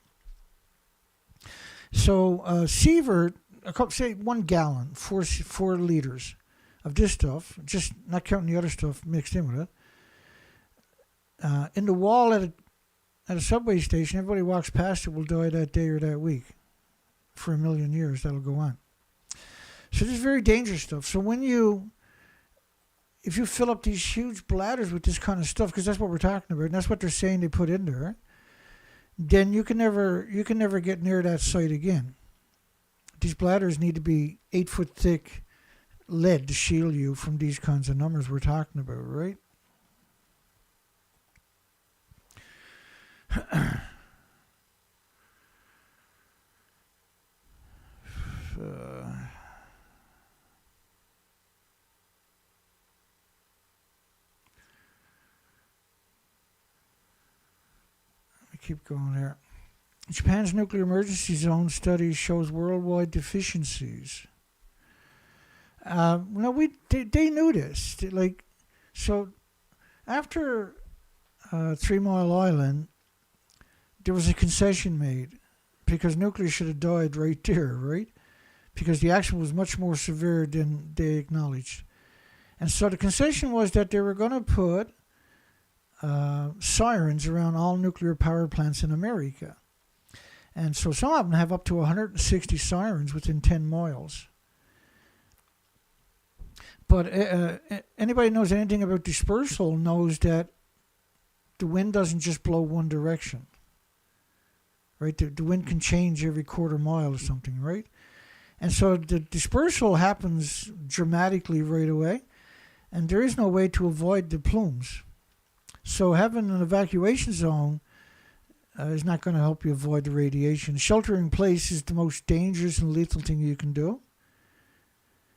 So sievert, say 1 gallon, 4 liters of this stuff, just not counting the other stuff mixed in with it. In the wall at a subway station, everybody walks past it will die that day or that week. For 1 million years, that'll go on. So this is very dangerous stuff. So if you fill up these huge bladders with this kind of stuff, because that's what we're talking about, and that's what they're saying they put in there, then you can never get near that site again. These bladders need to be 8-foot thick lead to shield you from these kinds of numbers we're talking about, right? Keep going here. Japan's nuclear emergency zone study shows worldwide deficiencies. They knew this. So after 3 Mile Island, there was a concession made because nuclear should have died right there, right? Because the action was much more severe than they acknowledged. And so the concession was that they were going to put sirens around all nuclear power plants in America. And so some of them have up to 160 sirens within 10 miles. But anybody who knows anything about dispersal knows that the wind doesn't just blow one direction. Right? The wind can change every quarter mile or something, right? And so the dispersal happens dramatically right away. And there is no way to avoid the plumes. So having an evacuation zone is not going to help you avoid the radiation. Shelter in place is the most dangerous and lethal thing you can do.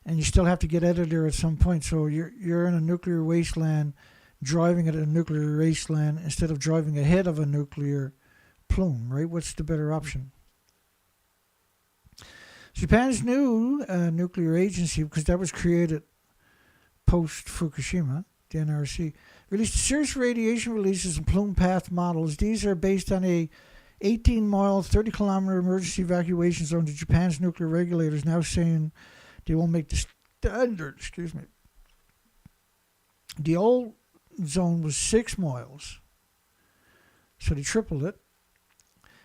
And you still have to get out of there at some point. So you're in a nuclear wasteland, driving at a nuclear wasteland instead of driving ahead of a nuclear plume, right? What's the better option? Japan's new nuclear agency, because that was created post-Fukushima, the NRC, released serious radiation releases and plume path models. These are based on a 18-mile, 30-kilometer emergency evacuation zone to Japan's nuclear regulators now saying they won't make the standard. The old zone was 6 miles, so they tripled it.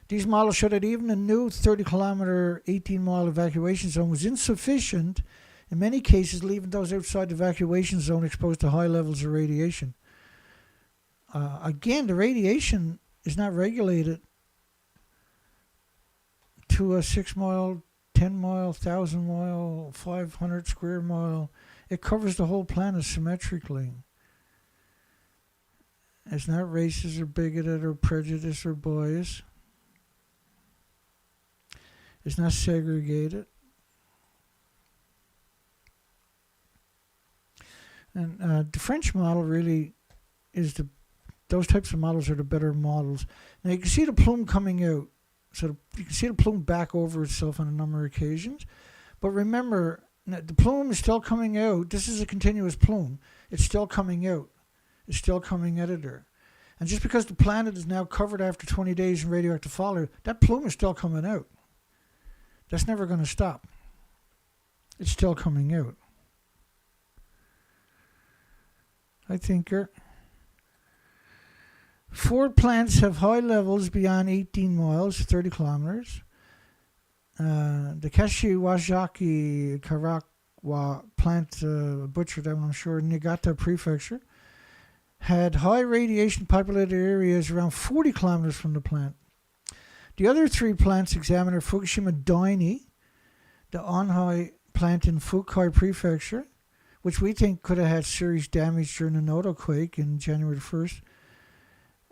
These models show that even a new 30-kilometer, 18-mile evacuation zone was insufficient, in many cases leaving those outside the evacuation zone exposed to high levels of radiation. Again, the radiation is not regulated to a 6-mile, 10-mile, 1,000-mile, 500 square mile. It covers the whole planet symmetrically. It's not racist or bigoted or prejudiced or biased. It's not segregated. And the French model really is those types of models are the better models. Now you can see the plume coming out. So you can see the plume back over itself on a number of occasions. But remember, the plume is still coming out. This is a continuous plume. It's still coming out. It's still coming out of there. And just because the planet is now covered after 20 days in radioactive fallout, that plume is still coming out. That's never going to stop. It's still coming out. I think 4 plants have high levels beyond 18 miles, 30 kilometers. The Kashiwazaki Karakwa plant, butchered that one, I'm sure, Niigata Prefecture, had high radiation populated areas around 40 kilometers from the plant. The other 3 plants examined are Fukushima Daiichi, the Onhai plant in Fukai Prefecture, which we think could have had serious damage during the Noto quake in January 1st,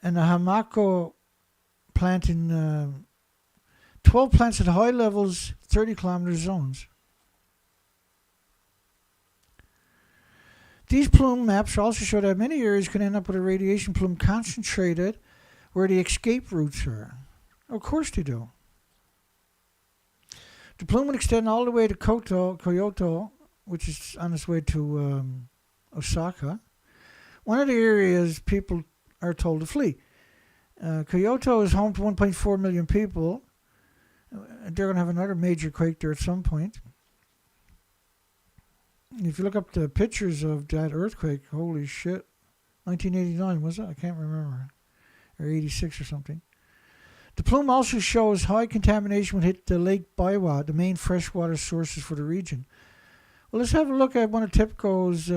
and the Hamako plant in 12 plants at high levels, 30-kilometer zones. These plume maps also show that many areas can end up with a radiation plume concentrated where the escape routes are. Of course they do. The plume would extend all the way to Kyoto, which is on its way to Osaka. One of the areas people are told to flee. Kyoto is home to 1.4 million people. They're going to have another major quake there at some point. If you look up the pictures of that earthquake, holy shit. 1989, was it? I can't remember. Or 86 or something. The plume also shows high contamination would hit the Lake Biwa, the main freshwater sources for the region. Well, let's have a look at one of TEPCO's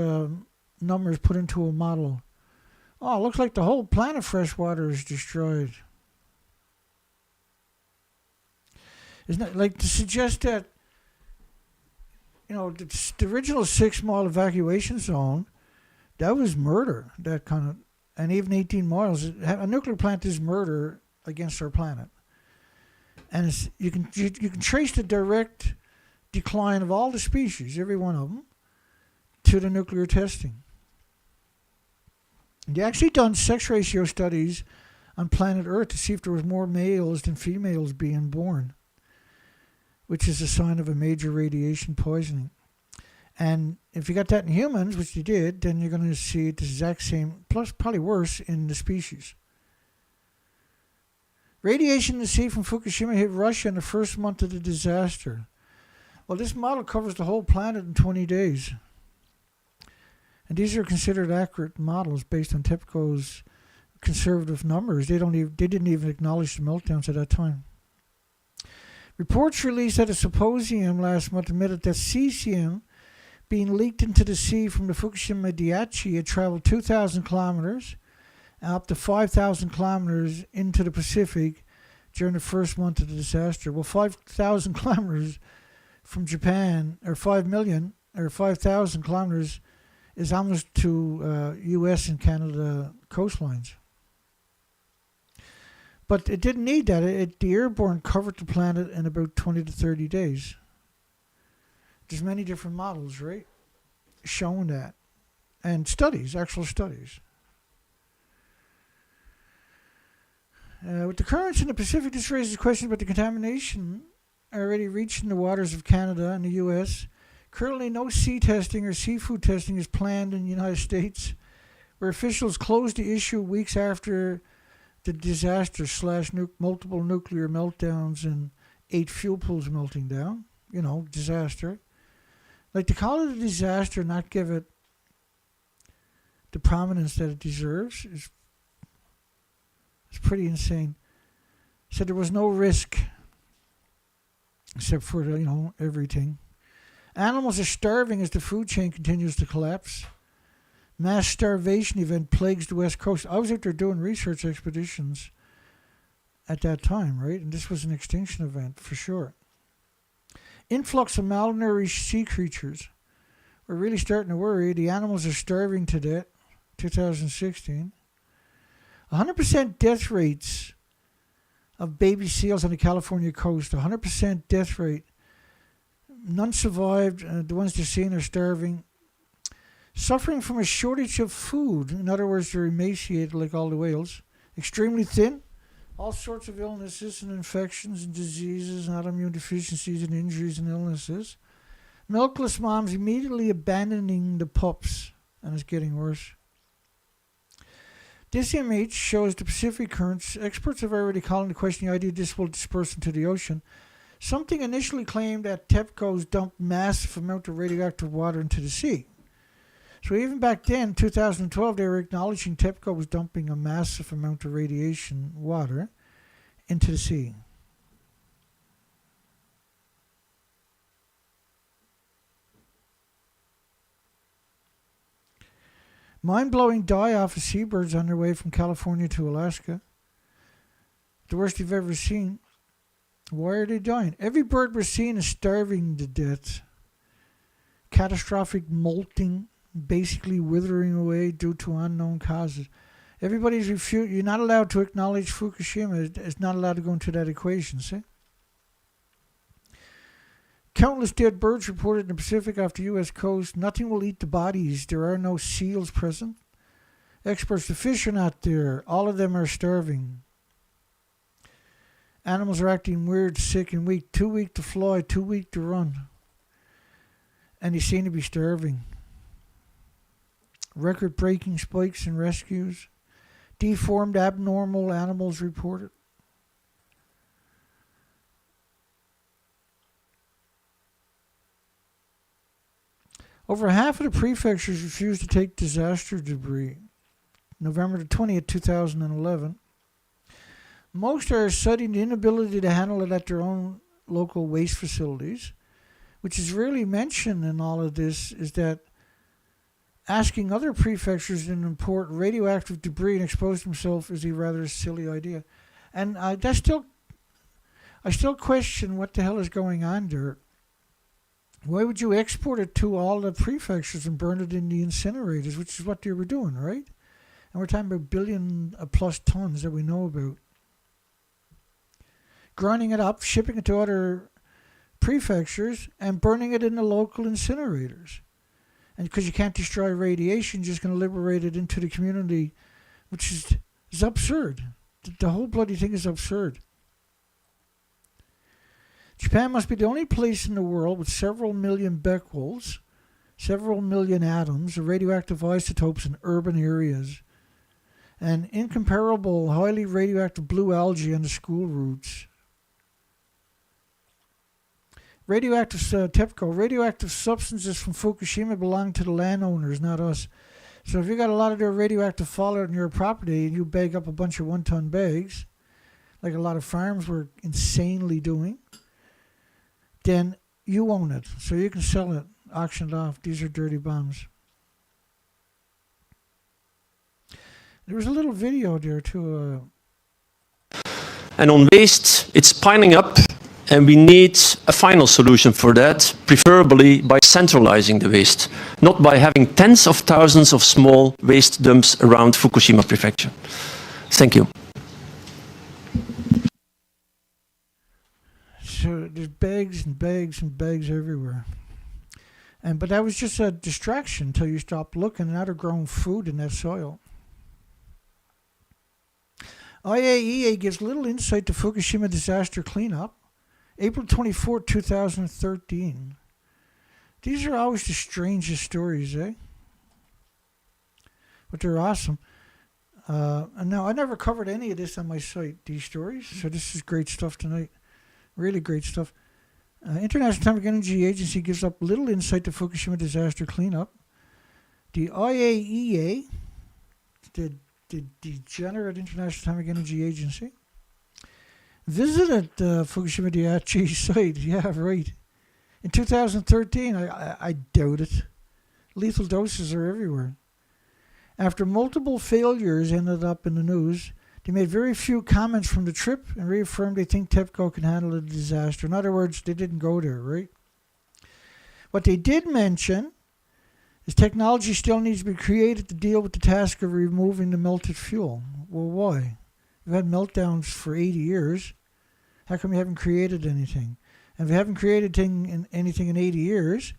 numbers put into a model. Oh, it looks like the whole planet freshwater is destroyed. Isn't it like to suggest that, the original 6-mile evacuation zone, that was murder, that kind of, and even 18 miles. A nuclear plant is murder against our planet. And you can trace the direct decline of all the species, every one of them, to the nuclear testing. They actually done sex ratio studies on planet Earth to see if there was more males than females being born, which is a sign of a major radiation poisoning. And if you got that in humans, which you did, then you're going to see the exact same, plus probably worse, in the species. Radiation in the sea from Fukushima hit Russia in the first month of the disaster. Well, this model covers the whole planet in 20 days. And these are considered accurate models based on TEPCO's conservative numbers. They didn't even acknowledge the meltdowns at that time. Reports released at a symposium last month admitted that cesium being leaked into the sea from the Fukushima Daiichi had traveled 2,000 kilometers and up to 5,000 kilometers into the Pacific during the first month of the disaster. Well, 5,000 kilometers from Japan, or 5 million, or 5,000 kilometers is almost to U.S. and Canada coastlines. But it didn't need that. The airborne covered the planet in about 20 to 30 days. There's many different models, right, showing that. And studies, actual studies. With the currents in the Pacific, this raises questions about the contamination already reaching the waters of Canada and the U.S. Currently, no sea testing or seafood testing is planned in the United States, where officials closed the issue weeks after the disaster / multiple nuclear meltdowns and 8 fuel pools melting down. Disaster. Like, to call it a disaster and not give it the prominence that it deserves is pretty insane. Said there was no risk except for everything. Animals are starving as the food chain continues to collapse. Mass starvation event plagues the West Coast. I was out there doing research expeditions at that time, right? And this was an extinction event for sure. Influx of malnourished sea creatures. We're really starting to worry. The animals are starving to death. 2016. 100% death rates of baby seals on the California coast. 100% death rate. None survived. The ones they're seeing are starving. Suffering from a shortage of food. In other words, they're emaciated like all the whales. Extremely thin. All sorts of illnesses and infections and diseases and autoimmune deficiencies and injuries and illnesses. Milkless moms immediately abandoning the pups. And it's getting worse. This image shows the Pacific currents. Experts have already called into question the idea this will disperse into the ocean. Something initially claimed that TEPCO's dumped massive amount of radioactive water into the sea. So even back then, 2012, they were acknowledging TEPCO was dumping a massive amount of radiation water into the sea. Mind-blowing die-off of seabirds on their way from California to Alaska. The worst you've ever seen. Why are they dying? Every bird we're seeing is starving to death. Catastrophic molting, basically withering away due to unknown causes. Everybody's refused. You're not allowed to acknowledge Fukushima. It's not allowed to go into that equation, see? Countless dead birds reported in the Pacific off the U.S. coast. Nothing will eat the bodies. There are no seals present. Experts, the fish are not there. All of them are starving. Animals are acting weird, sick, and weak. Too weak to fly, too weak to run. And they seem to be starving. Record-breaking spikes in rescues. deformed, abnormal animals reported. Over half of the prefectures refused to take disaster debris. November the 20th, 2011. Most are citing the inability to handle it at their own local waste facilities, which is rarely mentioned in all of this, is that asking other prefectures to import radioactive debris and expose themselves is a rather silly idea. And I still question what the hell is going on there. Why would you export it to all the prefectures and burn it in the incinerators, which is what they were doing, right? And we're talking about billion plus tons that we know about. Grinding it up, shipping it to other prefectures, and burning it in the local incinerators. And because you can't destroy radiation, you're just going to liberate it into the community, which is absurd. The whole bloody thing is absurd. Japan must be the only place in the world with several million becquerels, several million atoms of radioactive isotopes in urban areas, and incomparable highly radioactive blue algae on the school routes. Radioactive TEPCO, radioactive substances from Fukushima belong to the landowners, not us. So if you got a lot of their radioactive fallout on your property and you bag up a bunch of 1-ton bags, like a lot of farms were insanely doing, then you own it. So you can sell it, auction it off. These are dirty bombs. There was a little video there too. And on waste, it's piling up, and we need a final solution for that, preferably by centralizing the waste, not by having tens of thousands of small waste dumps around Fukushima Prefecture. Thank you. So there's bags and bags and bags everywhere. But that was just a distraction until you stopped looking. Now they're growing food in that soil. IAEA gives little insight to Fukushima disaster cleanup. April 24, 2013. These are always the strangest stories, eh? But they're awesome. And now, I never covered any of this on my site, these stories. So this is great stuff tonight. Really great stuff. International Atomic Energy Agency gives up little insight to Fukushima disaster cleanup. The IAEA, the degenerate International Atomic Energy Agency, visited Fukushima Daiichi site. Yeah, right. In 2013, I doubt it. Lethal doses are everywhere. After multiple failures ended up in the news, they made very few comments from the trip and reaffirmed they think TEPCO can handle the disaster. In other words, they didn't go there, right? What they did mention is technology still needs to be created to deal with the task of removing the melted fuel. Well, why? We've had meltdowns for 80 years. How come you haven't created anything? And if you haven't created anything in 80 years,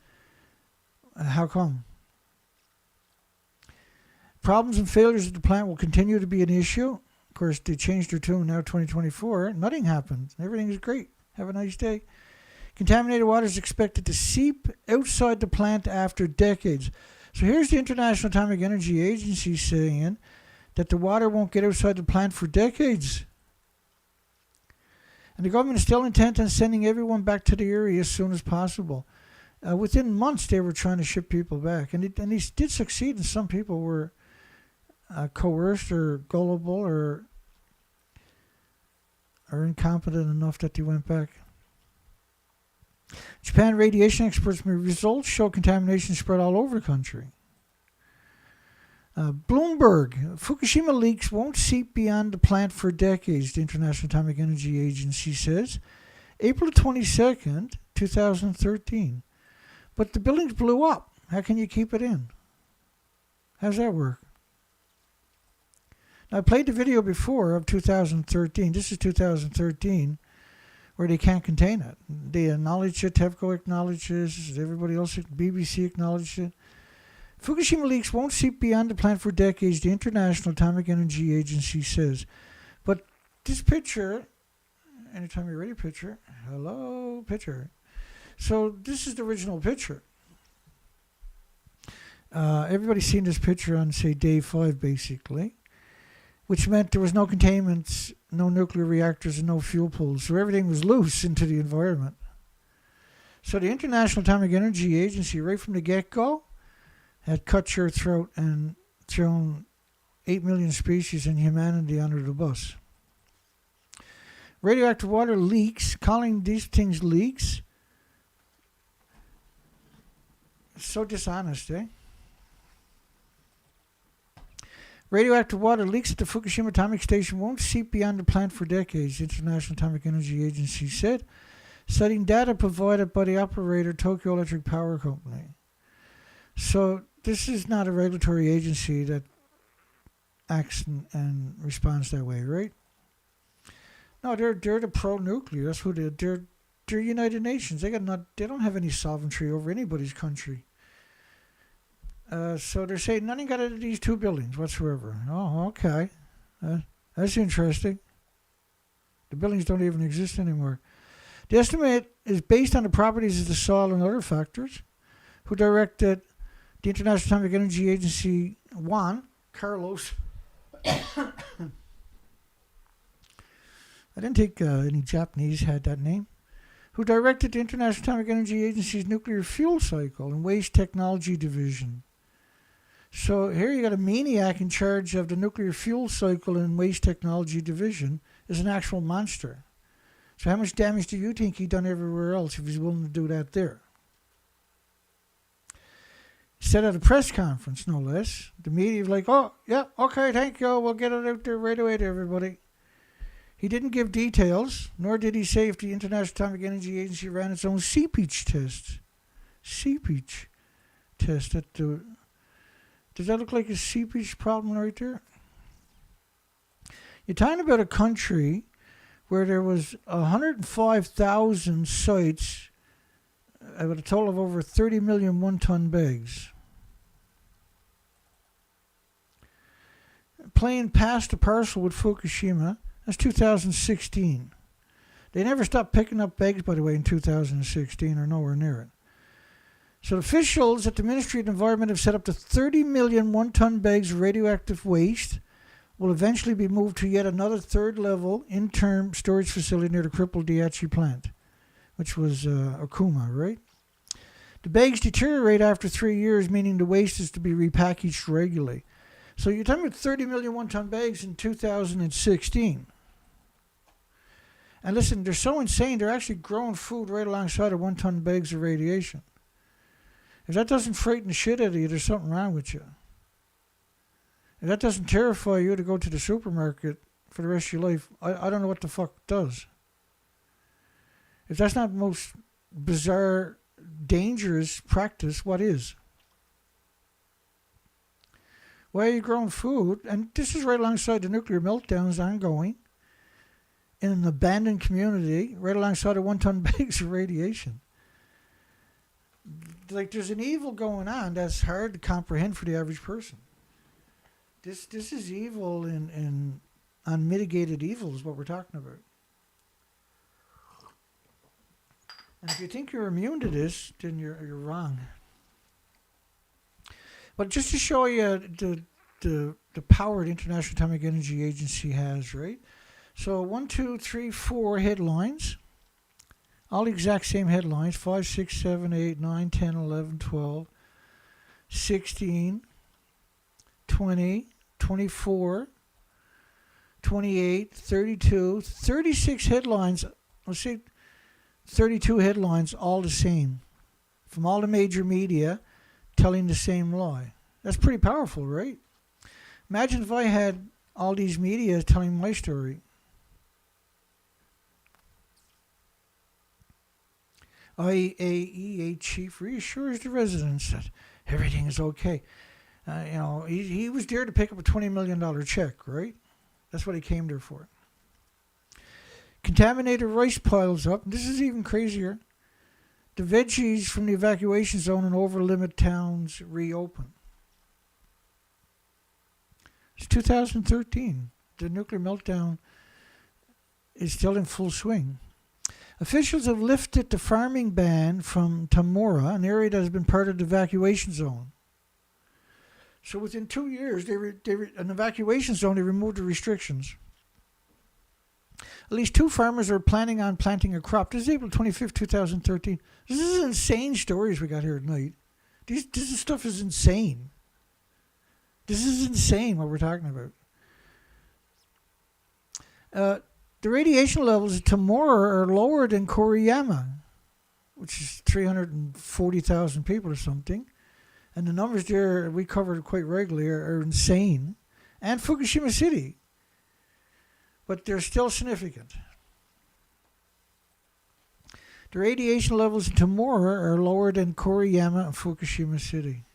how come? Problems and failures at the plant will continue to be an issue. Of course, they changed their tune now, 2024. Nothing happened. Everything is great. Have a nice day. Contaminated water is expected to seep outside the plant after decades. So here's the International Atomic Energy Agency saying that the water won't get outside the plant for decades. And the government is still intent on sending everyone back to the area as soon as possible. Within months, they were trying to ship people back. And they did succeed, and some people were coerced or gullible or incompetent enough that they went back. Japan radiation experts' results show contamination spread all over the country. Bloomberg, Fukushima leaks won't seep beyond the plant for decades, the International Atomic Energy Agency says. April 22nd, 2013. But the buildings blew up. How can you keep it in? How's that work? Now, I played the video before of 2013. This is 2013, where they can't contain it. They acknowledge it. TEPCO acknowledges. Everybody else, BBC acknowledged it. Fukushima leaks won't seep beyond the plant for decades, the International Atomic Energy Agency says. But this picture, anytime you're ready, picture. Hello, picture. So this is the original picture. Everybody's seen this picture on, say, day 5, basically. which meant there was no containments, no nuclear reactors, and no fuel pools. So everything was loose into the environment. So the International Atomic Energy Agency, right from the get-go, had cut your throat and thrown 8 million species and humanity under the bus. Radioactive water leaks, calling these things leaks, so dishonest, eh? Radioactive water leaks at the Fukushima atomic station won't seep beyond the plant for decades, the International Atomic Energy Agency said, citing data provided by the operator Tokyo Electric Power Company. So this is not a regulatory agency that acts and responds that way, right? No, they're the pro-nuclear. That's who they're United Nations. They don't have any sovereignty over anybody's country. So they're saying nothing got into these two buildings whatsoever. Oh, okay. That's interesting. The buildings don't even exist anymore. The estimate is based on the properties of the soil and other factors. Who directed the International Atomic Energy Agency, Juan Carlos. I didn't think any Japanese had that name. Who directed the International Atomic Energy Agency's nuclear fuel cycle and waste technology division. So here you got a maniac in charge of the nuclear fuel cycle and waste technology division is an actual monster. So how much damage do you think he done everywhere else if he's willing to do that there? He said at a press conference, no less. The media was like, oh, yeah, okay, thank you. We'll get it out there right away to everybody. He didn't give details, nor did he say if the International Atomic Energy Agency ran its own seepage tests. Seepage test at the... Does that look like a seepage problem right there? You're talking about a country where there was 105,000 sites with a total of over 30 million one-ton bags. Playing past the parcel with Fukushima, that's 2016. They never stopped picking up bags, by the way, in 2016 or nowhere near it. So officials at the Ministry of Environment have set up to 30 million one-ton bags of radioactive waste will eventually be moved to yet another third-level interim storage facility near the crippled Daiichi plant, which was Okuma, right? The bags deteriorate after 3 years, meaning the waste is to be repackaged regularly. So you're talking about 30 million one-ton bags in 2016. And listen, they're so insane, they're actually growing food right alongside of one-ton bags of radiation. If that doesn't frighten the shit out of you, there's something wrong with you. If that doesn't terrify you to go to the supermarket for the rest of your life, I don't know what the fuck does. If that's not the most bizarre, dangerous practice, what is? Why are you growing food? And this is right alongside the nuclear meltdowns ongoing in an abandoned community, right alongside of one-ton bags of radiation. Like there's an evil going on that's hard to comprehend for the average person. This is evil and unmitigated evil is what we're talking about. And if you think you're immune to this, then you're wrong. But just to show you the power the International Atomic Energy Agency has, right? So 1, 2, 3, 4 headlines. All the exact same headlines, 5, 6, 7, 8, 9, 10, 11, 12, 16, 20, 24, 28, 32, 36 headlines. Let's see, 32 headlines, all the same, from all the major media telling the same lie. That's pretty powerful, right? Imagine if I had all these media telling my story. IAEA chief reassures the residents that everything is okay. He was there to pick up a $20 million check, right? That's what he came there for. Contaminated rice piles up. This is even crazier. The veggies from the evacuation zone and over-limit towns reopen. It's 2013. The nuclear meltdown is still in full swing. Officials have lifted the farming ban from Tamura, an area that has been part of the evacuation zone. So within 2 years, an evacuation zone, they removed the restrictions. At least 2 farmers are planning on planting a crop. This is April 25th, 2013. This is insane stories we got here tonight. This stuff is insane. This is insane what we're talking about. The radiation levels at Tamura are lower than Koriyama, which is 340,000 people or something. And the numbers there we covered quite regularly are insane. And Fukushima City. But they're still significant. The radiation levels in Tamura are lower than Koriyama and Fukushima City.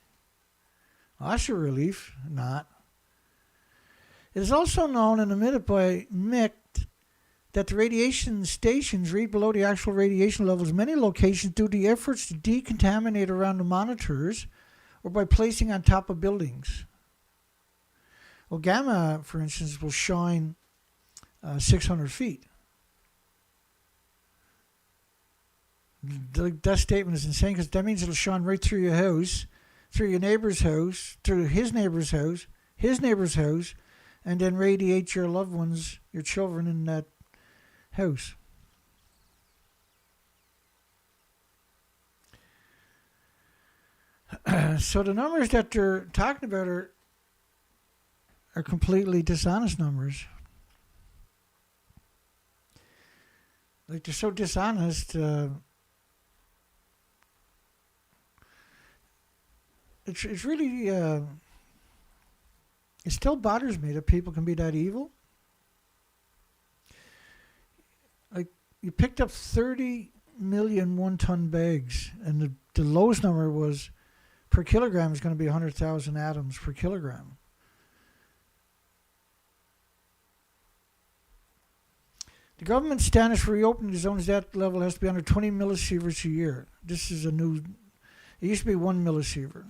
Well, that's a relief. Not. It is also known and admitted by Mick that the radiation stations read below the actual radiation levels in many locations due to the efforts to decontaminate around the monitors or by placing on top of buildings. Well, gamma, for instance, will shine 600 feet. That statement is insane because that means it'll shine right through your house, through your neighbor's house, through his neighbor's house, and then radiate your loved ones, your children in that house. So the numbers that they're talking about are completely dishonest numbers. Like, they're so dishonest. It's really it still bothers me that people can be that evil. Like, you picked up 30 million one-ton bags, and the lowest number was per kilogram is going to be 100,000 atoms per kilogram. The government standards for reopening the zones that level has to be under 20 millisieverts a year. This is a new. It used to be 1 millisievert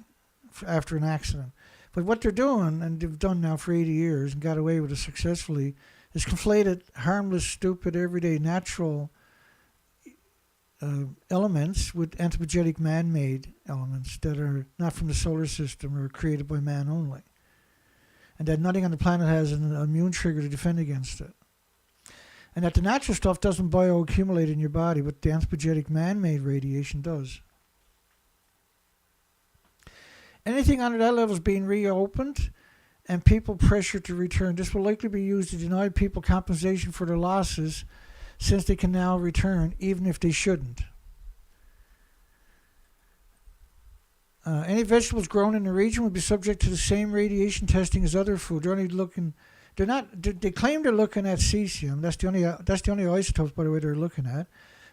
after an accident. But what they're doing, and they've done now for 80 years and got away with it successfully, is conflated harmless, stupid, everyday, natural elements with anthropogenic man-made elements that are not from the solar system or created by man only. And that nothing on the planet has an immune trigger to defend against it. And that the natural stuff doesn't bioaccumulate in your body, but the anthropogenic man-made radiation does. Anything under that level is being reopened and people pressured to return. This will likely be used to deny people compensation for their losses since they can now return, even if they shouldn't. Any vegetables grown in the region will be subject to the same radiation testing as other food. They're only looking. They're not. They claim they're looking at cesium. That's the only isotopes, by the way, they're looking at.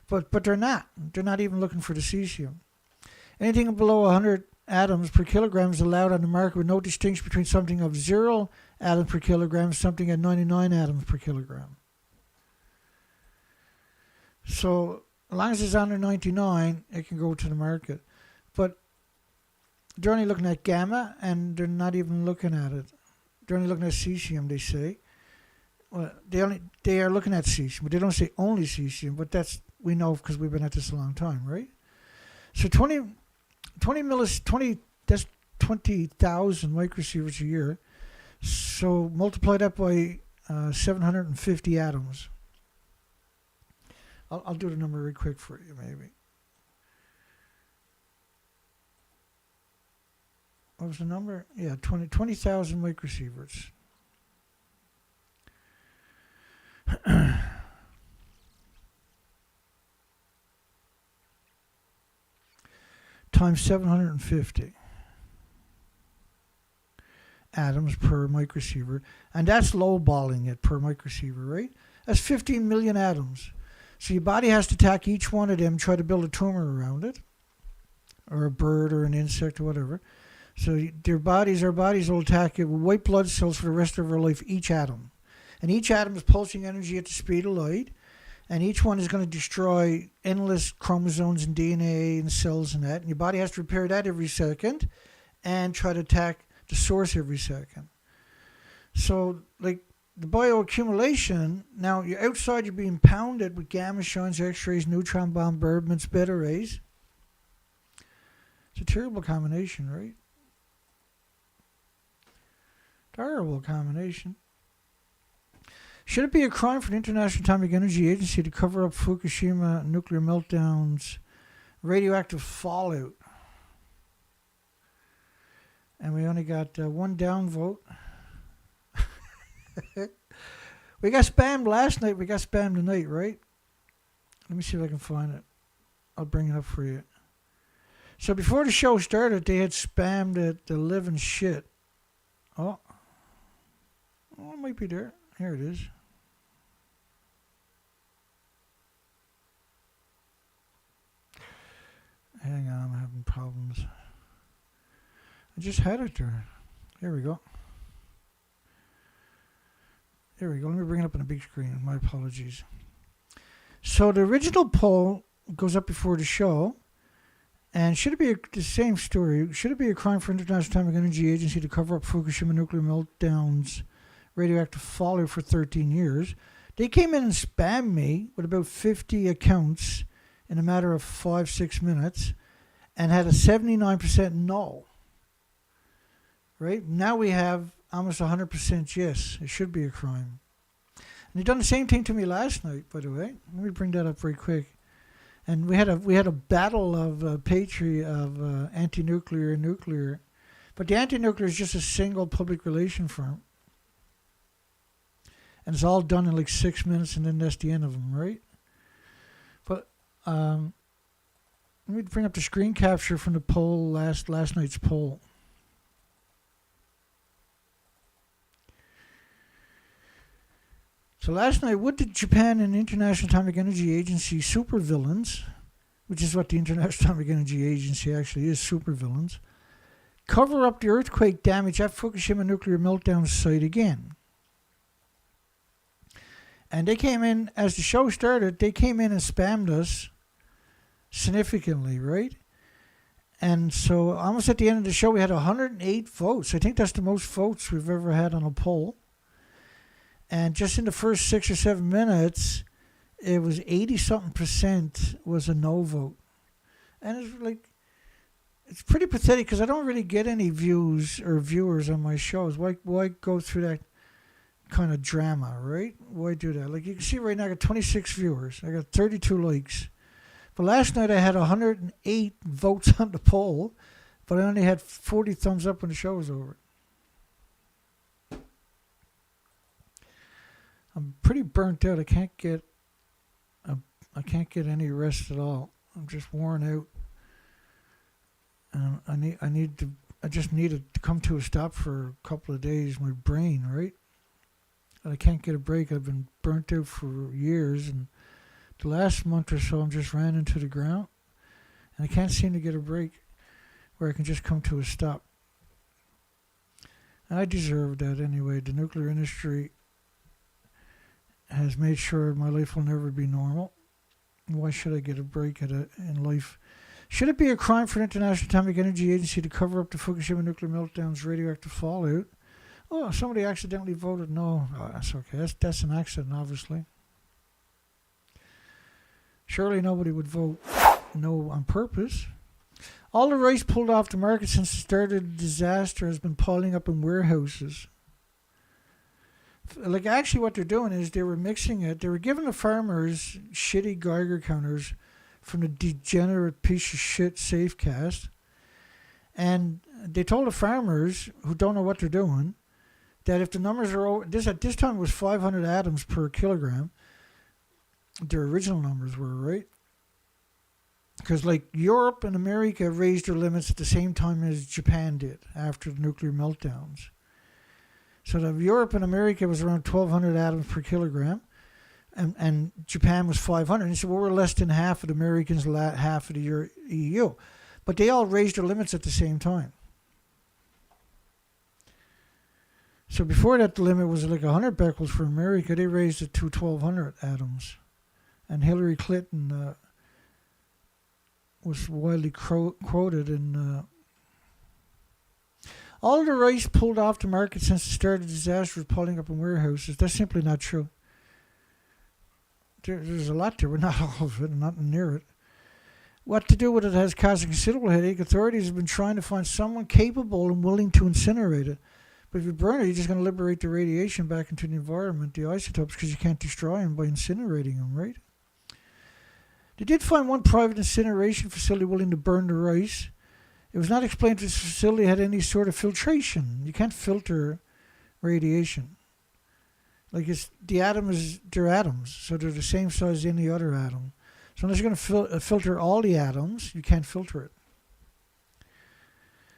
But they're not. They're not even looking for the cesium. Anything below 100 atoms per kilogram is allowed on the market with no distinction between something of 0 atoms per kilogram and something at 99 atoms per kilogram. So as long as it's under 99, it can go to the market. But they're only looking at gamma, and they're not even looking at it. They're only looking at cesium, they say. Well, they are looking at cesium, but they don't say only cesium. But we know because we've been at this a long time, right? So 20 that's 20,000 microsieverts a year. So multiply that by 750 atoms. I'll do the number really quick for you, maybe. What was the number? Yeah, 20,000 microsieverts. Times 750 atoms per microsievert. And that's lowballing it per microsiever, right? That's 15 million atoms. So your body has to attack each one of them, try to build a tumor around it, or a bird or an insect or whatever. So our bodies will attack it with white blood cells for the rest of our life, each atom. And each atom is pulsing energy at the speed of light. And each one is going to destroy endless chromosomes and DNA and cells and that. And your body has to repair that every second and try to attack the source every second. So, like, the bioaccumulation, now you're outside, you're being pounded with gamma shines, X-rays, neutron bombardments, beta rays. It's a terrible combination, right? Terrible combination. Should it be a crime for the International Atomic Energy Agency to cover up Fukushima nuclear meltdowns, radioactive fallout? And we only got one down vote. We got spammed last night. We got spammed tonight, right? Let me see if I can find it. I'll bring it up for you. So before the show started, they had spammed it the living shit. Oh, it might be there. Here it is. Hang on, I'm having problems. I just had it there. Here we go. There we go. Let me bring it up on the big screen. My apologies. So the original poll goes up before the show. And should it be the same story? Should it be a crime for International Atomic Energy Agency to cover up Fukushima nuclear meltdowns, radioactive fallout for 13 years? They came in and spammed me with about 50 accounts in a matter of 5-6 minutes and had a 79% no. Right? Now we have almost 100% yes. It should be a crime. And they done the same thing to me last night, by the way. Let me bring that up very quick. And we had a battle of anti-nuclear and nuclear. But the anti-nuclear is just a single public relation firm. And it's all done in like 6 minutes, and then that's the end of them, right? But let me bring up the screen capture from the poll, last night's poll. So last night, would the Japan and International Atomic Energy Agency supervillains, which is what the International Atomic Energy Agency actually is, supervillains, cover up the earthquake damage at Fukushima nuclear meltdown site again? And they came in, as the show started, they came in and spammed us significantly, right? And so almost at the end of the show, we had 108 votes. I think that's the most votes we've ever had on a poll. And just in the first 6 or 7 minutes, it was 80-something% was a no vote. And it's like, it's pretty pathetic because I don't really get any views or viewers on my shows. Why go through that kind of drama, right? Why do that? Like you can see right now, I got 26 viewers. I got 32 likes. But last night I had 108 votes on the poll, but I only had 40 thumbs up when the show was over. I'm pretty burnt out. I can't get any rest at all. I'm just worn out. I just needed to come to a stop for a couple of days. My brain, right? And I can't get a break. I've been burnt out for years, and the last month or so, I'm just ran into the ground, and I can't seem to get a break where I can just come to a stop. And I deserve that anyway. The nuclear industry has made sure my life will never be normal. Why should I get a break in life? Should it be a crime for the International Atomic Energy Agency to cover up the Fukushima nuclear meltdown's radioactive fallout? Oh, somebody accidentally voted no. Oh, that's okay. That's an accident, obviously. Surely nobody would vote no on purpose. All the rice pulled off the market since the start of the disaster has been piling up in warehouses. Like, actually what they're doing is they were mixing it. They were giving the farmers shitty Geiger counters from the degenerate piece of shit Safecast. And they told the farmers who don't know what they're doing that if the numbers are over, at this time it was 500 atoms per kilogram. Their original numbers were, right? Because like Europe and America raised their limits at the same time as Japan did after the nuclear meltdowns. So the Europe and America was around 1,200 atoms per kilogram, and Japan was 500. And he said, well, we're less than half of the Americans, half of the EU. But they all raised their limits at the same time. So before that, the limit was like 100 becquerels for America. They raised it to 1,200 atoms. And Hillary Clinton was widely quoted in... all the rice pulled off the market since the start of the disaster was piling up in warehouses. That's simply not true. There's a lot there, but not all of it, not near it. What to do with it has caused a considerable headache. Authorities have been trying to find someone capable and willing to incinerate it, But if you burn it, you're just going to liberate the radiation back into the environment, the isotopes, because you can't destroy them by incinerating them, right? They did find one private incineration facility willing to burn the rice. It was not explained if this facility had any sort of filtration. You can't filter radiation. Like they're atoms, so they're the same size as any other atom. So unless you're going to filter all the atoms, you can't filter it.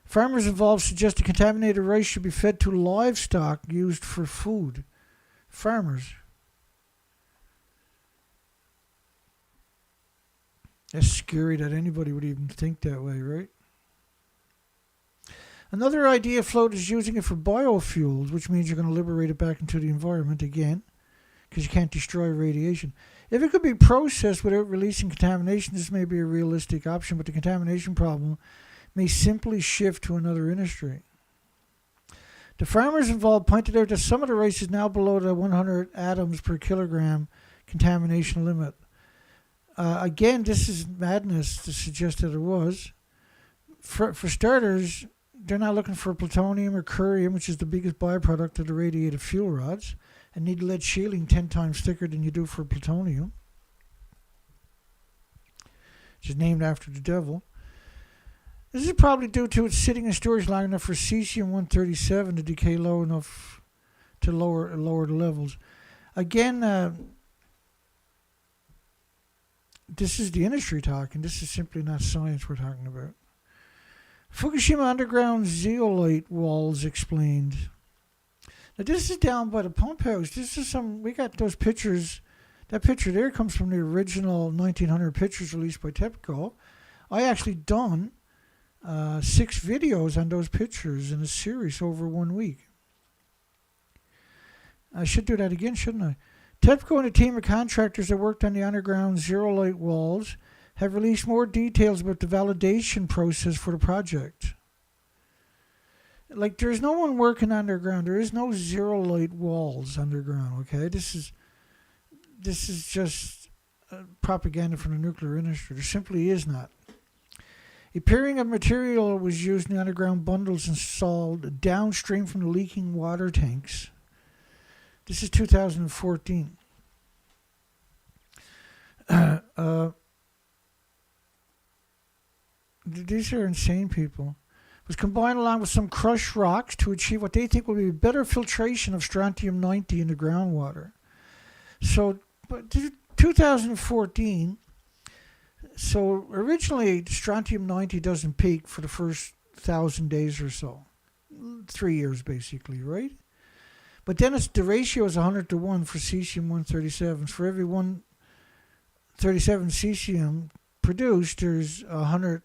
Farmers involved suggest the contaminated rice should be fed to livestock used for food. Farmers. That's scary that anybody would even think that way, right? Another idea floated is using it for biofuels, which means you're going to liberate it back into the environment again, because you can't destroy radiation. If it could be processed without releasing contamination, this may be a realistic option, but the contamination problem may simply shift to another industry. The farmers involved pointed out that some of the rice is now below the 100 atoms per kilogram contamination limit. Again, this is madness to suggest that it was. For starters, they're not looking for plutonium or curium, which is the biggest byproduct of the radiated fuel rods, and need lead shielding 10 times thicker than you do for plutonium, which is named after the devil. This is probably due to it sitting in storage long enough for cesium-137 to decay low enough to lower the levels. Again, this is the industry talking. This is simply not science we're talking about. Fukushima underground zeolite walls explained. Now this is down by the pump house. This is we got those pictures. That picture there comes from the original 1900 pictures released by TEPCO. I actually done 6 videos on those pictures in a series over 1 week. I should do that again, shouldn't I? TEPCO and a team of contractors that worked on the underground zeolite walls have released more details about the validation process for the project. Like, there's no one working underground. There is no zeolite walls underground, okay? This is just propaganda from the nuclear industry. There simply is not. A pairing of material was used in the underground bundles installed downstream from the leaking water tanks. This is 2014. These are insane people. Was combined along with some crushed rocks to achieve what they think will be better filtration of Strontium-90 in the groundwater. So, but 2014. So originally, Strontium-90 doesn't peak for the first 1,000 days or so, 3 years basically, right? But then the ratio is 100-to-1 for cesium-137. For every 137 cesium produced, there's 100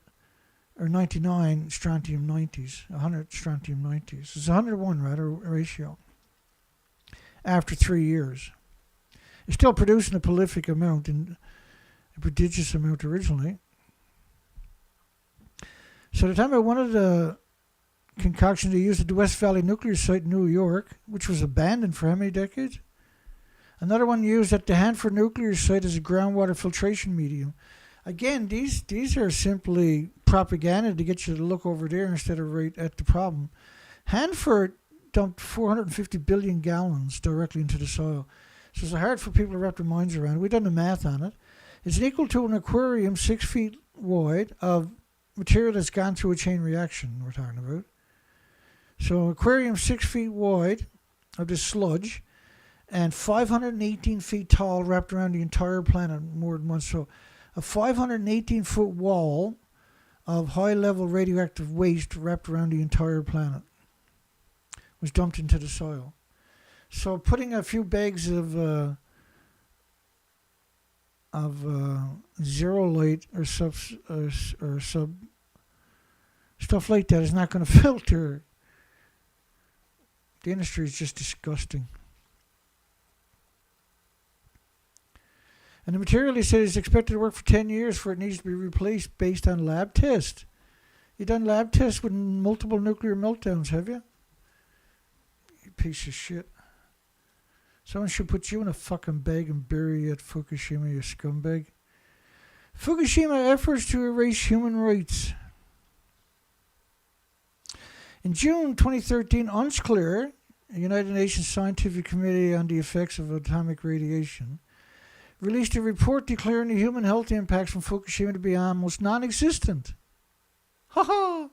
or 99 Strontium-90s, 100 Strontium-90s. It's 100-to-1 ratio after 3 years. It's still producing a prolific amount, and a prodigious amount originally. So the time I wanted the concoction they used at the West Valley nuclear site in New York, which was abandoned for how many decades? Another one used at the Hanford nuclear site as a groundwater filtration medium. Again, these are simply propaganda to get you to look over there instead of right at the problem. Hanford dumped 450 billion gallons directly into the soil. So it's hard for people to wrap their minds around. We've done the math on it. It's equal to an aquarium 6 feet wide of material that's gone through a chain reaction we're talking about. So aquarium 6 feet wide of this sludge and 518 feet tall wrapped around the entire planet more than once. So a 518-foot wall of high-level radioactive waste wrapped around the entire planet was dumped into the soil. So putting a few bags of zeolite or sub stuff like that is not going to filter. The industry is just disgusting. And the material, he said, is expected to work for 10 years before it needs to be replaced based on lab tests. You done lab tests with multiple nuclear meltdowns, have you? You piece of shit. Someone should put you in a fucking bag and bury you at Fukushima, you scumbag. Fukushima efforts to erase human rights. In June 2013, UNSCEAR, the United Nations Scientific Committee on the Effects of Atomic Radiation, released a report declaring the human health impacts from Fukushima to be almost non-existent. Ha ha!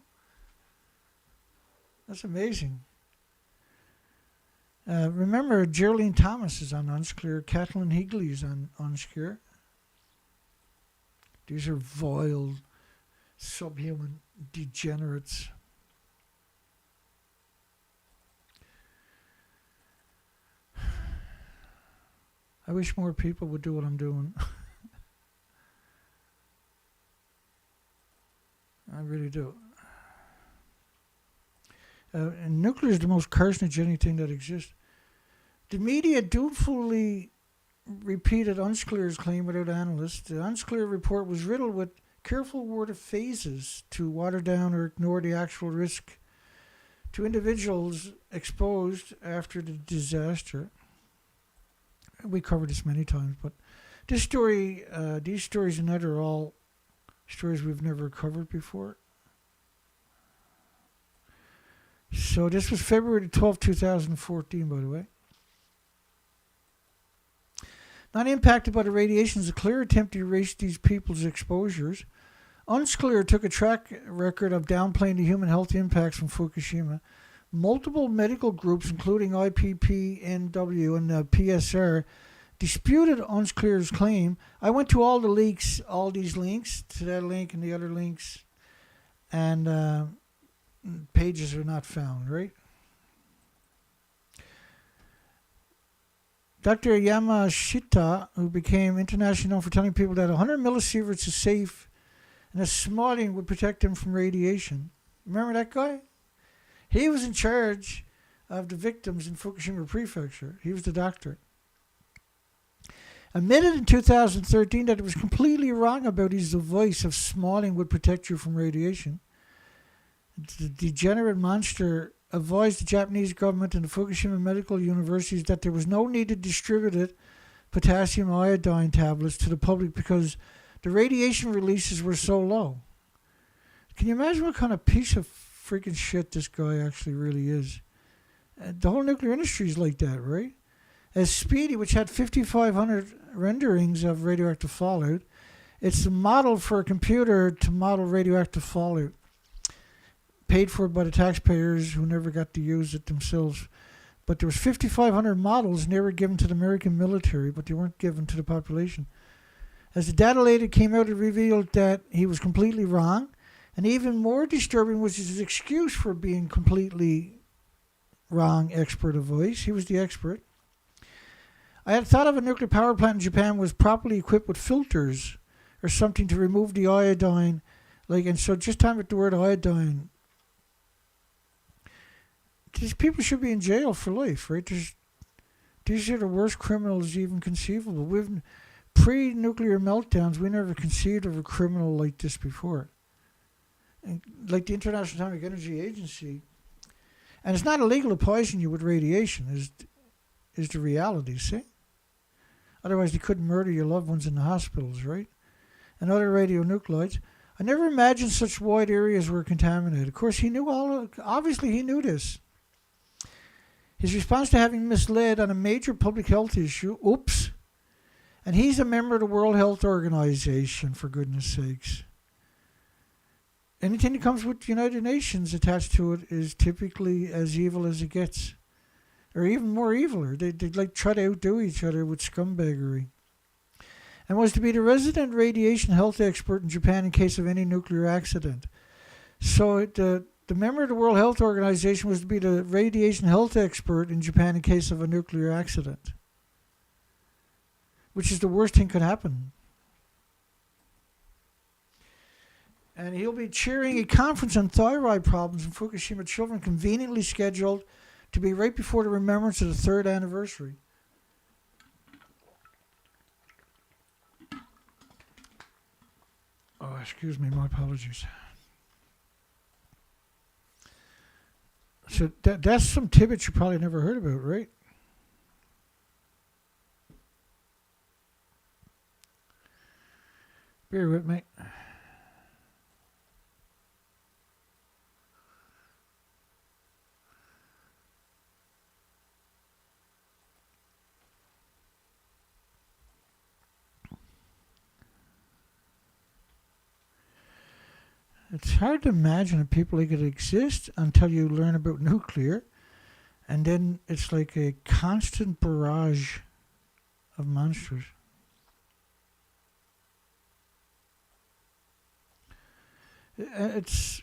That's amazing. Remember, Geraldine Thomas is on UNSCEAR. Kathleen Higley is on UNSCEAR. These are vile, subhuman degenerates. I wish more people would do what I'm doing. I really do. And nuclear is the most carcinogenic thing that exists. The media dutifully repeated UNSCEAR's claim without analysts. The UNSCEAR report was riddled with careful worded phrases to water down or ignore the actual risk to individuals exposed after the disaster. We covered this many times, but this story, these stories and that are all stories we've never covered before. So this was February 12, 2014, by the way. Not impacted by the radiation is a clear attempt to erase these people's exposures. UNSCEAR took a track record of downplaying the human health impacts from Fukushima. Multiple medical groups, including IPPNW and PSR, disputed UNSCEAR's claim. I went to all the leaks, all these links, to that link and the other links, and pages are not found, right? Dr. Yamashita, who became internationally known for telling people that 100 millisieverts is safe and that smothering would protect them from radiation. Remember that guy? He was in charge of the victims in Fukushima Prefecture. He was the doctor. Admitted in 2013 that it was completely wrong about his device of smothering would protect you from radiation. The degenerate monster advised the Japanese government and the Fukushima medical universities that there was no need to distribute potassium iodine tablets to the public because the radiation releases were so low. Can you imagine what kind of piece of freaking shit this guy actually really is? The whole nuclear industry is like that, right? As Speedy, which had 5,500 renderings of radioactive fallout, it's the model for a computer to model radioactive fallout. Paid for by the taxpayers who never got to use it themselves. But there was 5,500 models, and they were given to the American military, but they weren't given to the population. As the data later came out, it revealed that he was completely wrong, and even more disturbing was his excuse for being completely wrong expert advice. He was the expert. I had thought of a nuclear power plant in Japan was properly equipped with filters or something to remove the iodine. And so just time with the word iodine. These people should be in jail for life, right? These are the worst criminals even conceivable. We've pre-nuclear meltdowns, we never conceived of a criminal like this before. And like the International Atomic Energy Agency, and it's not illegal to poison you with radiation, is the reality, see? Otherwise, they couldn't murder your loved ones in the hospitals, right? And other radionuclides. I never imagined such wide areas were contaminated. Of course, he knew obviously he knew this. His response to having misled on a major public health issue, oops, and he's a member of the World Health Organization, for goodness sakes. Anything that comes with the United Nations attached to it is typically as evil as it gets. Or even more eviler. They like try to outdo each other with scumbaggery. And was to be the resident radiation health expert in Japan in case of any nuclear accident. So the member of the World Health Organization was to be the radiation health expert in Japan in case of a nuclear accident. Which is the worst thing could happen. And he'll be chairing a conference on thyroid problems in Fukushima children conveniently scheduled to be right before the remembrance of the 3rd anniversary. Oh, excuse me, my apologies. So that's some tidbits you probably never heard about, right? Bear with me. It's hard to imagine that people like it exist until you learn about nuclear, and then it's like a constant barrage of monsters. It's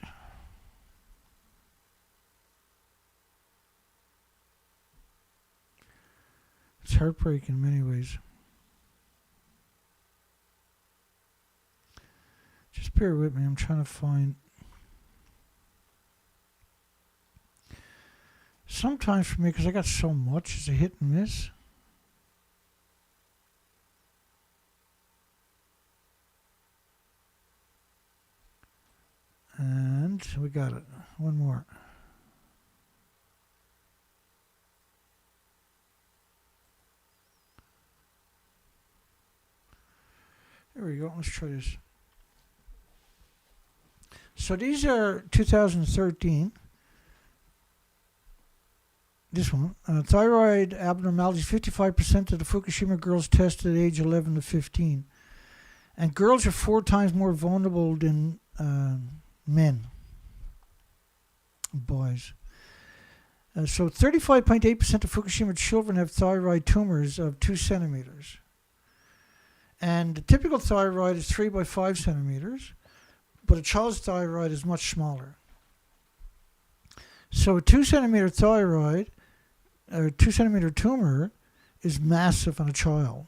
heartbreaking in many ways. Just bear with me. I'm trying to find. Sometimes for me, because I got so much, it's a hit and miss. And we got it. One more. There we go. Let's try this. So these are 2013. This one. Thyroid abnormalities, 55% of the Fukushima girls tested at age 11 to 15. And girls are 4 times more vulnerable than men, boys. So 35.8% of Fukushima children have thyroid tumors of 2 centimeters. And the typical thyroid is 3 by 5 centimeters, but a child's thyroid is much smaller. So a 2 centimeter thyroid, or 2 centimeter tumor, is massive on a child.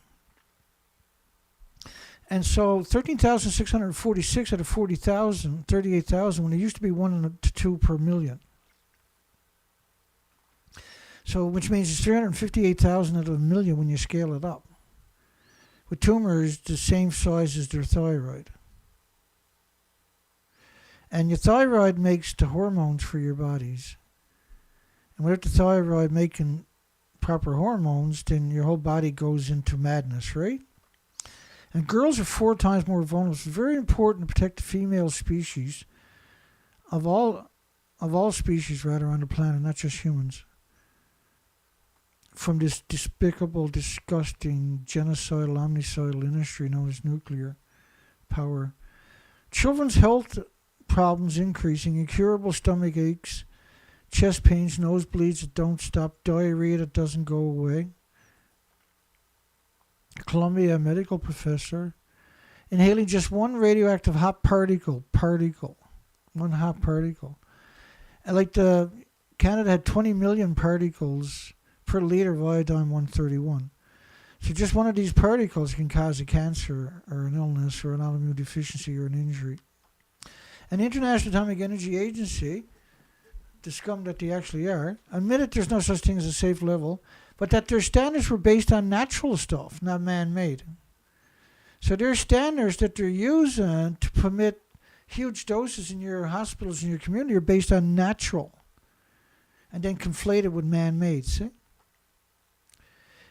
And so 13,646 out of 40,000, 38,000, when it used to be 1 to 2 per million. So, which means it's 358,000 out of a million when you scale it up. With tumors the same size as their thyroid. And your thyroid makes the hormones for your bodies. And without the thyroid making proper hormones, then your whole body goes into madness, right? And girls are 4 times more vulnerable. It's very important to protect the female species of all species rather on the planet, not just humans, from this despicable, disgusting, genocidal, omnicidal industry known as nuclear power. Children's health problems increasing, incurable stomach aches, chest pains, nosebleeds that don't stop, diarrhea that doesn't go away. Columbia medical professor inhaling just one radioactive hot particle, one hot particle. And like Canada had 20 million particles per liter of iodine-131. So just one of these particles can cause a cancer or an illness or an autoimmune deficiency or an injury. And the International Atomic Energy Agency, the scum that they actually are, admitted there's no such thing as a safe level, but that their standards were based on natural stuff, not man-made. So their standards that they're using to permit huge doses in your hospitals in your community are based on natural and then conflated with man-made, see?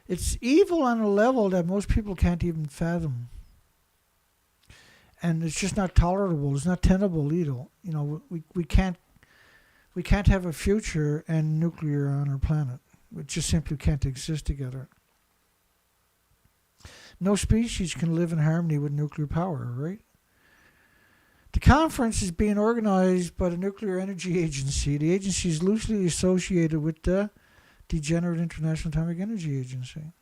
It's evil on a level that most people can't even fathom. And it's just not tolerable. It's not tenable either. You know, we can't have a future and nuclear on our planet. We just simply can't exist together. No species can live in harmony with nuclear power, right? The conference is being organized by the Nuclear Energy Agency. The agency is loosely associated with the degenerate International Atomic Energy Agency.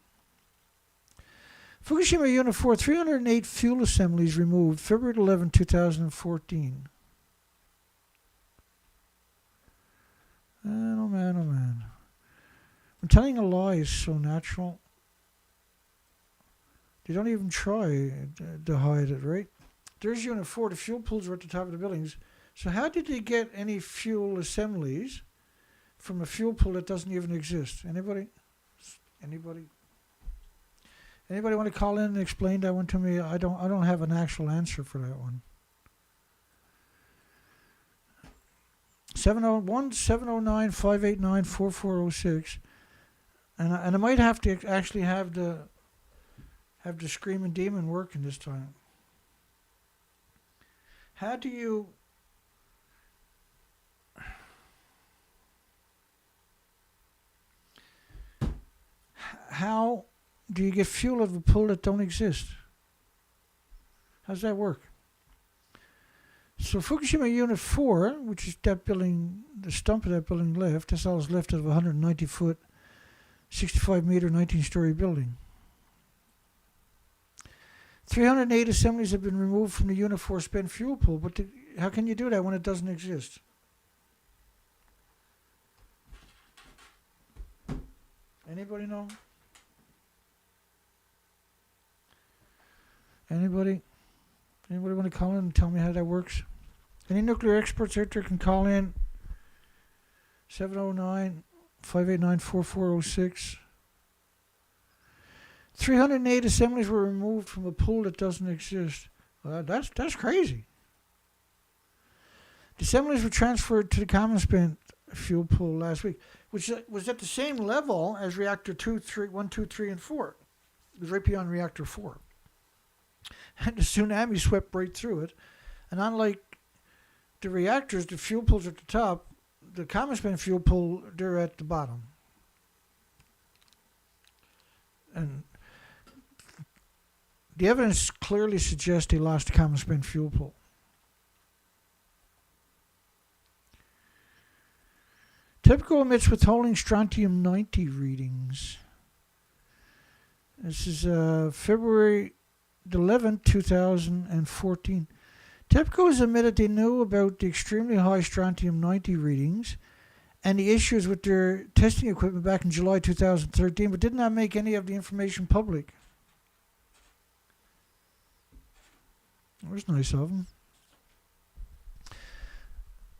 Fukushima Unit 4, 308 fuel assemblies removed, February 11, 2014. Man, oh man, oh man. When telling a lie is so natural, they don't even try to hide it, right? There's Unit 4, the fuel pools are at the top of the buildings. So how did they get any fuel assemblies from a fuel pool that doesn't even exist? Anybody? Anybody want to call in and explain that one to me? I don't have an actual answer for that one. 701-709-589-4406. And I might have to actually have the screaming demon working this time. How do you get fuel out of a pool that don't exist? How does that work? So Fukushima Unit 4, which is that building, the stump of that building left, that's all that's left of a 190 foot, 65 meter, 19-story building. 308 assemblies have been removed from the Unit 4 spent fuel pool, but how can you do that when it doesn't exist? Anybody know? Anybody want to call in and tell me how that works? Any nuclear experts out there can call in. 709-589-4406. 308 assemblies were removed from a pool that doesn't exist. Well, that's crazy. The assemblies were transferred to the common spent fuel pool last week, which was at the same level as reactor 1, 2, 3, and 4. It was right beyond reactor 4. And the tsunami swept right through it. And unlike the reactors, the fuel pools at the top, the common spent fuel pool, they're at the bottom. And the evidence clearly suggests they lost the common spent fuel pool. TEPCO omits withholding strontium 90 readings. This is February 11th, 2014. TEPCO has admitted they knew about the extremely high strontium 90 readings and the issues with their testing equipment back in July 2013, but did not make any of the information public. That was nice of them.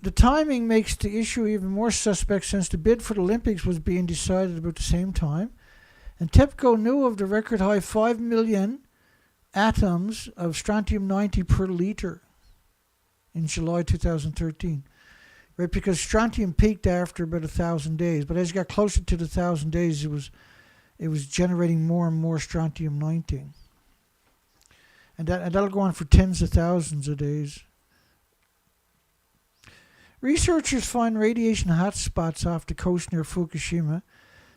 The timing makes the issue even more suspect since the bid for the Olympics was being decided about the same time, and TEPCO knew of the record high 5 million atoms of strontium 90 per liter in July 2013. Right, because strontium peaked after about 1,000 days, but as it got closer to the 1,000 days, it was generating more and more strontium 90, and that'll go on for tens of thousands of days. Researchers find radiation hotspots off the coast near Fukushima,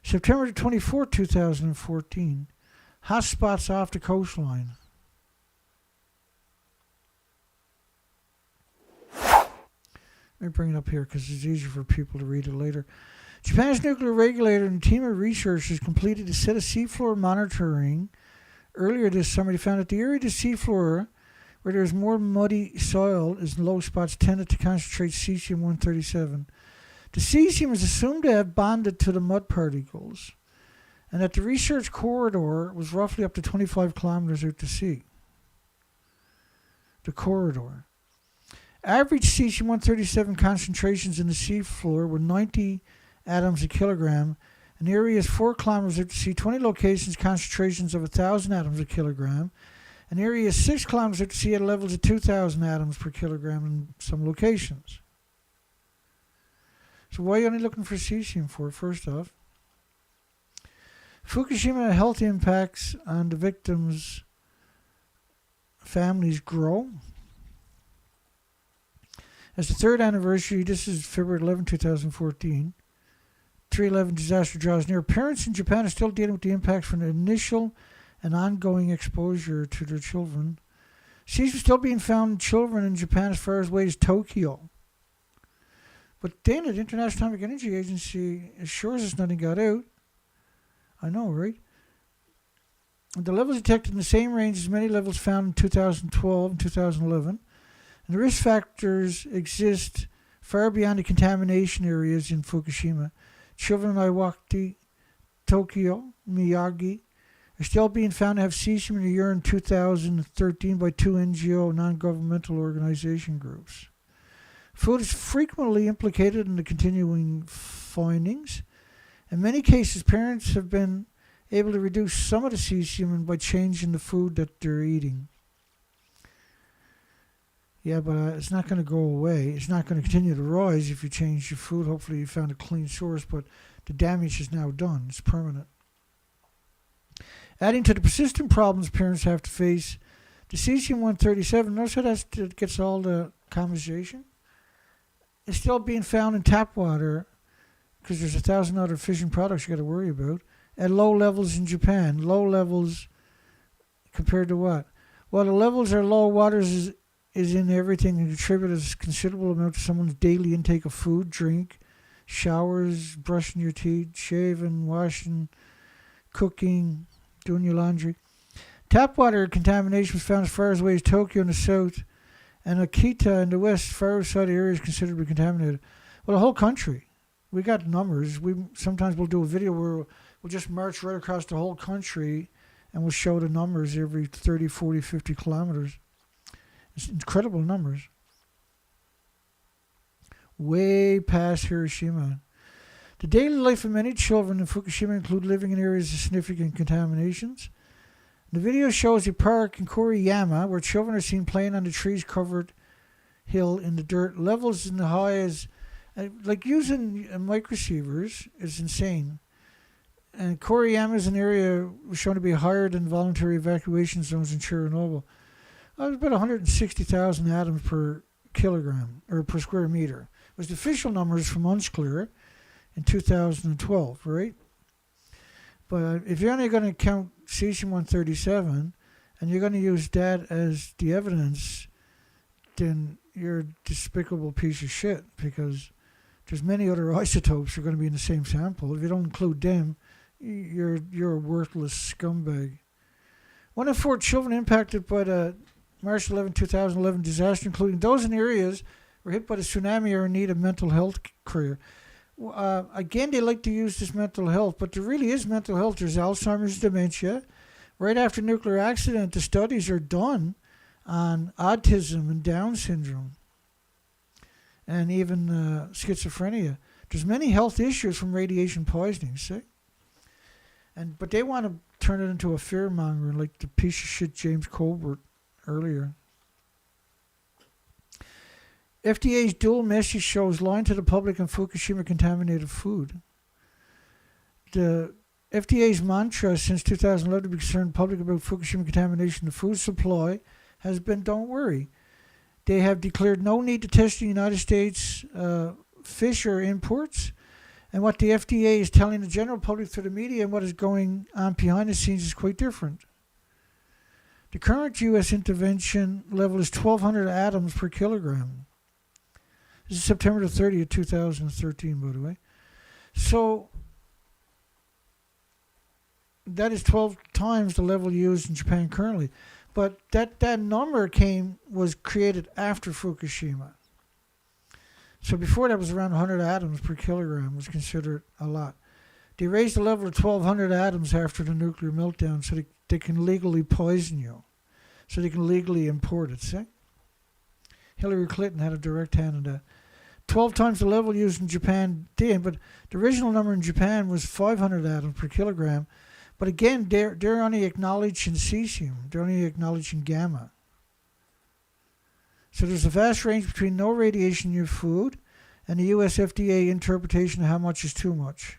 September 24, 2014. Hotspots off the coastline. Let me bring it up here because it's easier for people to read it later. Japan's nuclear regulator and a team of researchers completed a set of seafloor monitoring earlier this summer. They found that the area of the seafloor where there is more muddy soil is low spots tended to concentrate cesium-137. The cesium is assumed to have bonded to the mud particles, and that the research corridor was roughly up to 25 kilometers out to sea. The corridor. Average cesium-137 concentrations in the seafloor were 90 atoms a kilogram, and areas 4 kilometers out to sea, 20 locations, concentrations of 1,000 atoms a kilogram, and areas 6 kilometers out to sea at levels of 2,000 atoms per kilogram in some locations. So why are you only looking for cesium for, first off? Fukushima health impacts on the victims' families grow. As the third anniversary, this is February 11, 2014, 3/11 disaster draws near. Parents in Japan are still dealing with the impacts from the initial and ongoing exposure to their children. Cesium is still being found in children in Japan as far away as Tokyo. But Dana, the International Atomic Energy Agency, assures us nothing got out. I know, right? And the levels detected in the same range as many levels found in 2012 and 2011. And the risk factors exist far beyond the contamination areas in Fukushima. Children in Iwaki, Tokyo, Miyagi are still being found to have cesium in the urine in 2013 by 2 NGO non-governmental organization groups. Food is frequently implicated in the continuing findings. In many cases, parents have been able to reduce some of the cesium by changing the food that they're eating. Yeah, but it's not going to go away. It's not going to continue to rise if you change your food. Hopefully you found a clean source, but the damage is now done. It's permanent. Adding to the persistent problems parents have to face, the cesium-137, notice how that gets all the conversation? It's still being found in tap water because there's 1,000 other fission products you got to worry about at low levels in Japan. Low levels compared to what? Well, the levels are low. Water is is in everything and contributes a considerable amount to someone's daily intake of food, drink, showers, brushing your teeth, shaving, washing, cooking, doing your laundry. Tap water contamination was found as far away as Tokyo in the south, and Akita in the west. Far outside areas considered to be contaminated. Well, the whole country. We got numbers. Sometimes we'll do a video where we'll just march right across the whole country, and we'll show the numbers every 30, 40, 50 kilometers. It's incredible numbers. Way past Hiroshima. The daily life of many children in Fukushima include living in areas of significant contaminations. The video shows a park in Koriyama where children are seen playing on the trees-covered hill in the dirt. Levels in the high as like using microsievers is insane. And Koriyama is an area shown to be higher than voluntary evacuation zones in Chernobyl. It was about 160,000 atoms per kilogram or per square meter. It was the official numbers from UNSCEAR in 2012, right? But if you're only going to count cesium-137 and you're going to use that as the evidence, then you're a despicable piece of shit, because there's many other isotopes that are going to be in the same sample. If you don't include them, you're a worthless scumbag. 1 in 4 children impacted by the March 11, 2011 disaster, including those in areas were hit by the tsunami, are in need of mental health care. Again, they like to use this mental health, but there really is mental health. There's Alzheimer's, dementia. Right after nuclear accident, the studies are done on autism and Down syndrome, and even schizophrenia. There's many health issues from radiation poisoning, see? But they want to turn it into a fear-monger like the piece of shit James Colbert earlier. FDA's dual message shows lying to the public on Fukushima contaminated food. The FDA's mantra since 2011 to be concerned the public about Fukushima contamination of food supply has been, don't worry. They have declared no need to test the United States fish or imports. And what the FDA is telling the general public through the media and what is going on behind the scenes is quite different. The current U.S. intervention level is 1,200 atoms per kilogram. This is September the 30th, 2013, by the way. So that is 12 times the level used in Japan currently. But that number was created after Fukushima. So before that was around 100 atoms per kilogram, was considered a lot. They raised the level to 1,200 atoms after the nuclear meltdown so they can legally poison you. So they can legally import it, see? Hillary Clinton had a direct hand in that. 12 times the level used in Japan did, but the original number in Japan was 500 atoms per kilogram. But again, they're only acknowledging cesium. They're only acknowledging gamma. So there's a vast range between no radiation in your food and the US FDA interpretation of how much is too much.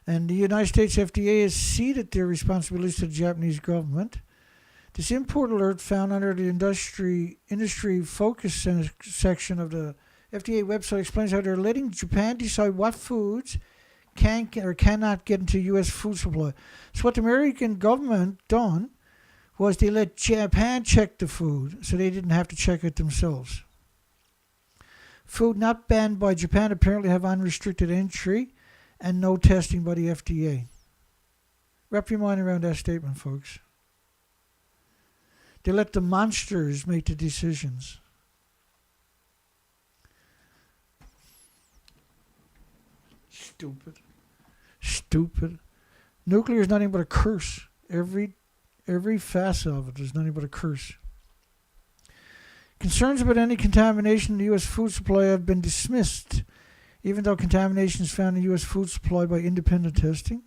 And the United States FDA has ceded their responsibilities to the Japanese government. This import alert found under the industry focus section of the FDA website explains how they're letting Japan decide what foods can or cannot get into U.S. food supply. So what the American government done was they let Japan check the food so they didn't have to check it themselves. Food not banned by Japan apparently have unrestricted entry and no testing by the FDA. Wrap your mind around that statement, folks. They let the monsters make the decisions. Stupid. Nuclear is nothing but a curse. Every facet of it is nothing but a curse. Concerns about any contamination in the U.S. food supply have been dismissed, even though contamination is found in U.S. food supply by independent testing.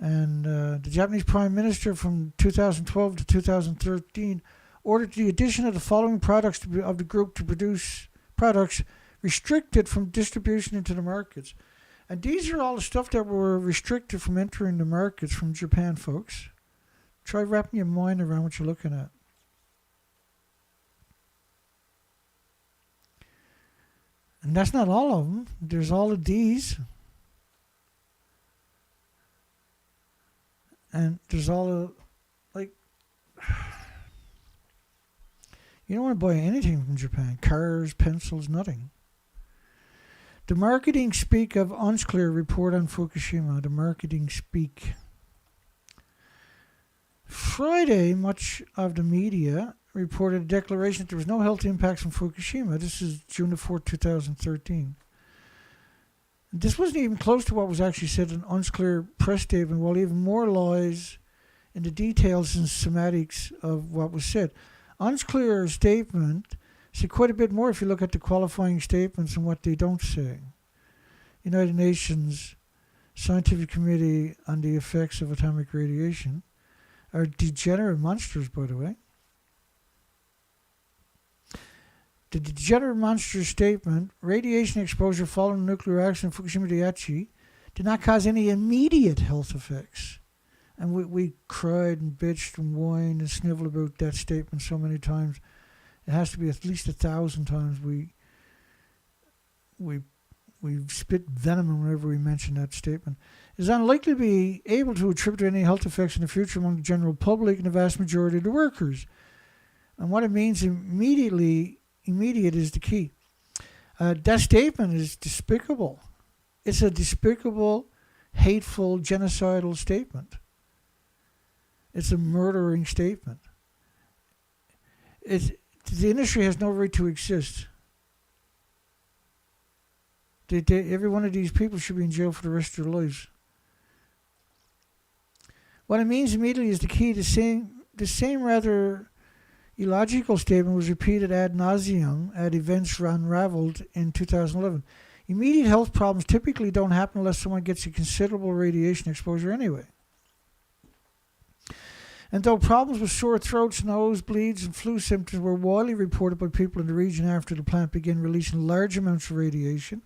And the Japanese Prime Minister from 2012 to 2013 ordered the addition of the following products of the group to produce products restricted from distribution into the markets. And these are all the stuff that were restricted from entering the markets from Japan, folks. Try wrapping your mind around what you're looking at. And that's not all of them. There's all of these. And there's all of, like, You don't want to buy anything from Japan. Cars, pencils, nothing. The marketing speak of UNSCEAR report on Fukushima. The marketing speak. Friday, much of the media reported a declaration that there was no health impacts from Fukushima. This is June the 4th, 2013. This wasn't even close to what was actually said in UNSCEAR press statement, while even more lies in the details and semantics of what was said. UNSCEAR statement said quite a bit more if you look at the qualifying statements and what they don't say. United Nations Scientific Committee on the Effects of Atomic Radiation are degenerate monsters, by the way. The degenerate monster statement, radiation exposure following nuclear accident in Fukushima Daiichi, did not cause any immediate health effects. And we cried and bitched and whined and sniveled about that statement so many times. It has to be at least 1,000 times we spit venom whenever we mention that statement. It is unlikely to be able to attribute any health effects in the future among the general public and the vast majority of the workers. And what it means immediate is the key. That statement is despicable. It's a despicable, hateful, genocidal statement. It's a murdering statement. The industry has no right to exist. Every one of these people should be in jail for the rest of their lives. What it means immediately is the key. The same rather illogical statement was repeated ad nauseum at events unraveled in 2011. Immediate health problems typically don't happen unless someone gets a considerable radiation exposure anyway. And though problems with sore throats, nosebleeds, and flu symptoms were widely reported by people in the region after the plant began releasing large amounts of radiation,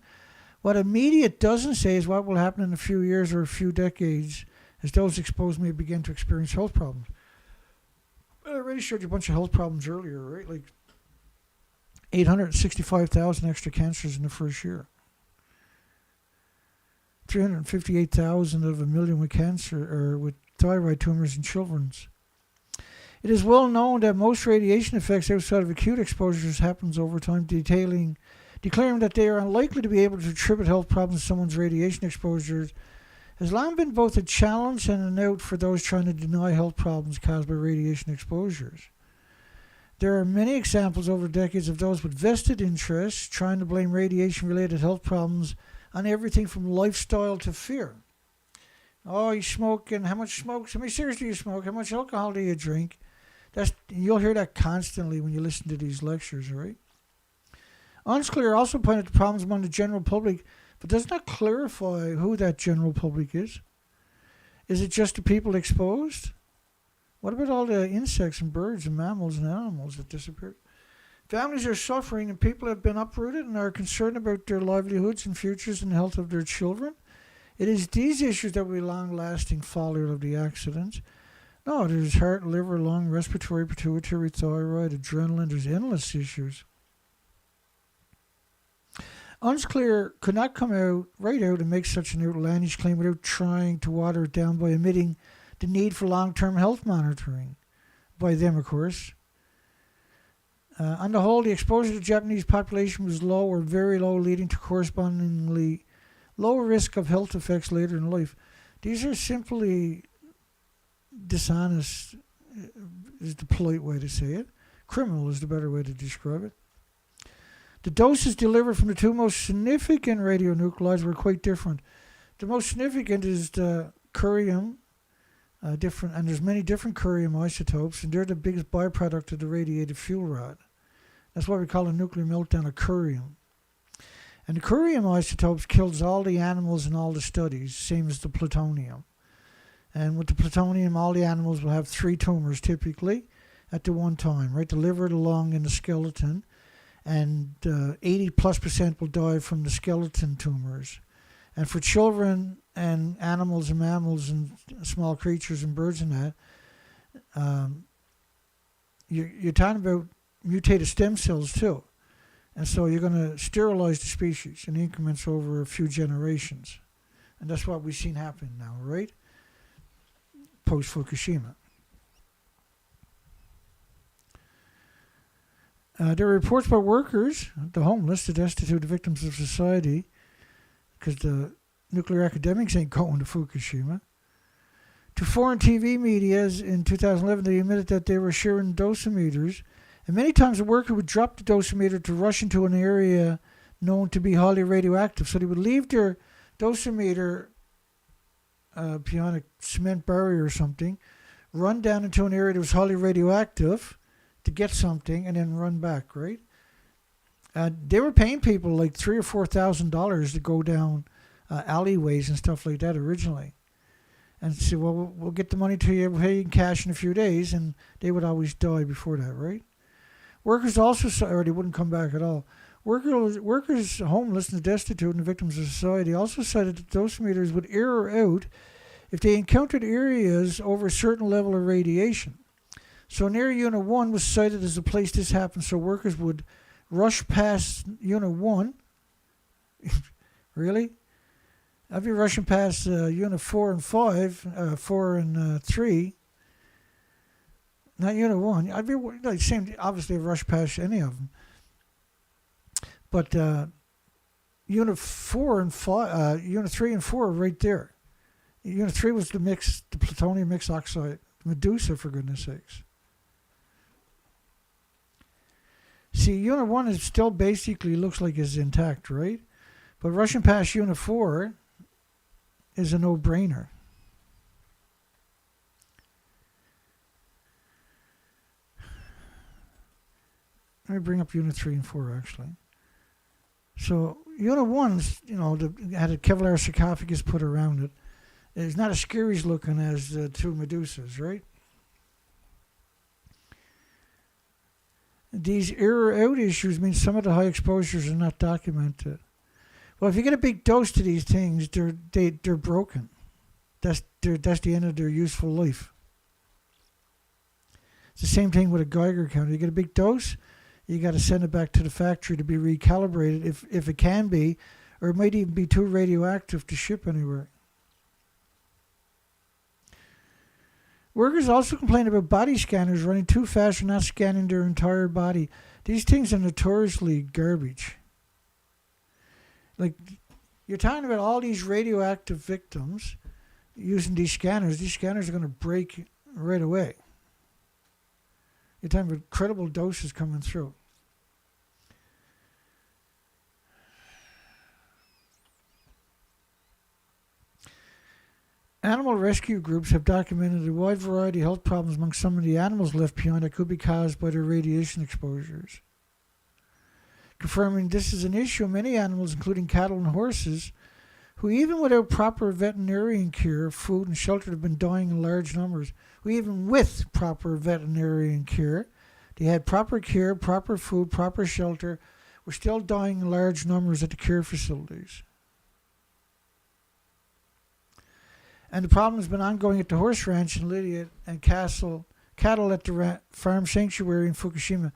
what immediate doesn't say is what will happen in a few years or a few decades as those exposed may begin to experience health problems. I already showed you a bunch of health problems earlier, right? Like 865,000 extra cancers in the first year. 358,000 of a million with cancer or with thyroid tumors in children's. It is well known that most radiation effects outside of acute exposures happens over time, declaring that they are unlikely to be able to attribute health problems to someone's radiation exposures has long been both a challenge and an out for those trying to deny health problems caused by radiation exposures. There are many examples over decades of those with vested interests trying to blame radiation-related health problems on everything from lifestyle to fear. Oh, you smoke, and how much smoke? How many cigarettes do you smoke? How much alcohol do you drink? You'll hear that constantly when you listen to these lectures, right? UNSCEAR also pointed to problems among the general public, but does not clarify who that general public is. Is it just the people exposed? What about all the insects and birds and mammals and animals that disappeared? Families are suffering and people have been uprooted and are concerned about their livelihoods and futures and the health of their children. It is these issues that will be long-lasting fallout of the accidents. No, there's heart, liver, lung, respiratory, pituitary, thyroid, adrenaline. There's endless issues. UNSCEAR could not come out and make such an outlandish claim without trying to water it down by omitting the need for long-term health monitoring. By them, of course. On the whole, the exposure to the Japanese population was low or very low, leading to correspondingly low risk of health effects later in life. These are simply dishonest, is the polite way to say it. Criminal is the better way to describe it. The doses delivered from the two most significant radionuclides were quite different. The most significant is the curium, and there's many different curium isotopes, and they're the biggest byproduct of the radiated fuel rod. That's why we call a nuclear meltdown a curium. And the curium isotopes kills all the animals in all the studies, same as the plutonium. And with the plutonium, all the animals will have 3 tumors typically at the one time, right? The liver, the lung, and the skeleton. And 80+% will die from the skeleton tumors. And for children and animals and mammals and small creatures and birds and that, you're talking about mutated stem cells too. And so you're going to sterilize the species in increments over a few generations. And that's what we've seen happen now, right? Post-Fukushima. There are reports about workers, the homeless, the destitute, the victims of society, because the nuclear academics ain't going to Fukushima. To foreign TV media in 2011, they admitted that they were sharing dosimeters, and many times a worker would drop the dosimeter to rush into an area known to be highly radioactive. So they would leave their dosimeter beyond a cement barrier or something, run down into an area that was highly radioactive to get something, and then run back, right? They were paying people like $3,000 or $4,000 to go down alleyways and stuff like that originally. And say, well, we'll get the money to you, we'll pay you in cash in a few days, and they would always die before that, right? Workers also, or they wouldn't come back at all. Workers homeless and destitute and victims of society also cited that dosimeters would error out if they encountered areas over a certain level of radiation. So near Unit 1 was cited as the place this happened, so workers would rush past Unit 1. Really? I'd be rushing past Unit 4 and 5, 4 and 3. Not Unit 1. I'd be like same. Obviously, I'd rush past any of them. But Unit 4 and 5, Unit 3 and 4 are right there. Unit 3 was the plutonium mixed oxide, Medusa, for goodness sakes. See, Unit 1 is still basically looks like it's intact, right? But rushing past Unit 4 is a no-brainer. Let me bring up Unit 3 and 4, actually. So, Unit 1, had a Kevlar sarcophagus put around it. It's not as scary as looking as the two Medusas, right? These error out issues mean some of the high exposures are not documented. Well, if you get a big dose to these things, they're broken. That's the end of their useful life. It's the same thing with a Geiger counter. You get a big dose, you got to send it back to the factory to be recalibrated if it can be, or it might even be too radioactive to ship anywhere. Workers also complain about body scanners running too fast and not scanning their entire body. These things are notoriously garbage. Like, you're talking about all these radioactive victims using these scanners. These scanners are going to break right away. You're talking about credible doses coming through. Animal rescue groups have documented a wide variety of health problems among some of the animals left behind that could be caused by their radiation exposures. Confirming this is an issue, many animals, including cattle and horses, who even without proper veterinarian care, food and shelter have been dying in large numbers. Who even with proper veterinarian care, they had proper care, proper food, proper shelter, were still dying in large numbers at the care facilities. And the problem has been ongoing at the horse ranch in Lydia and cattle at the farm sanctuary in Fukushima.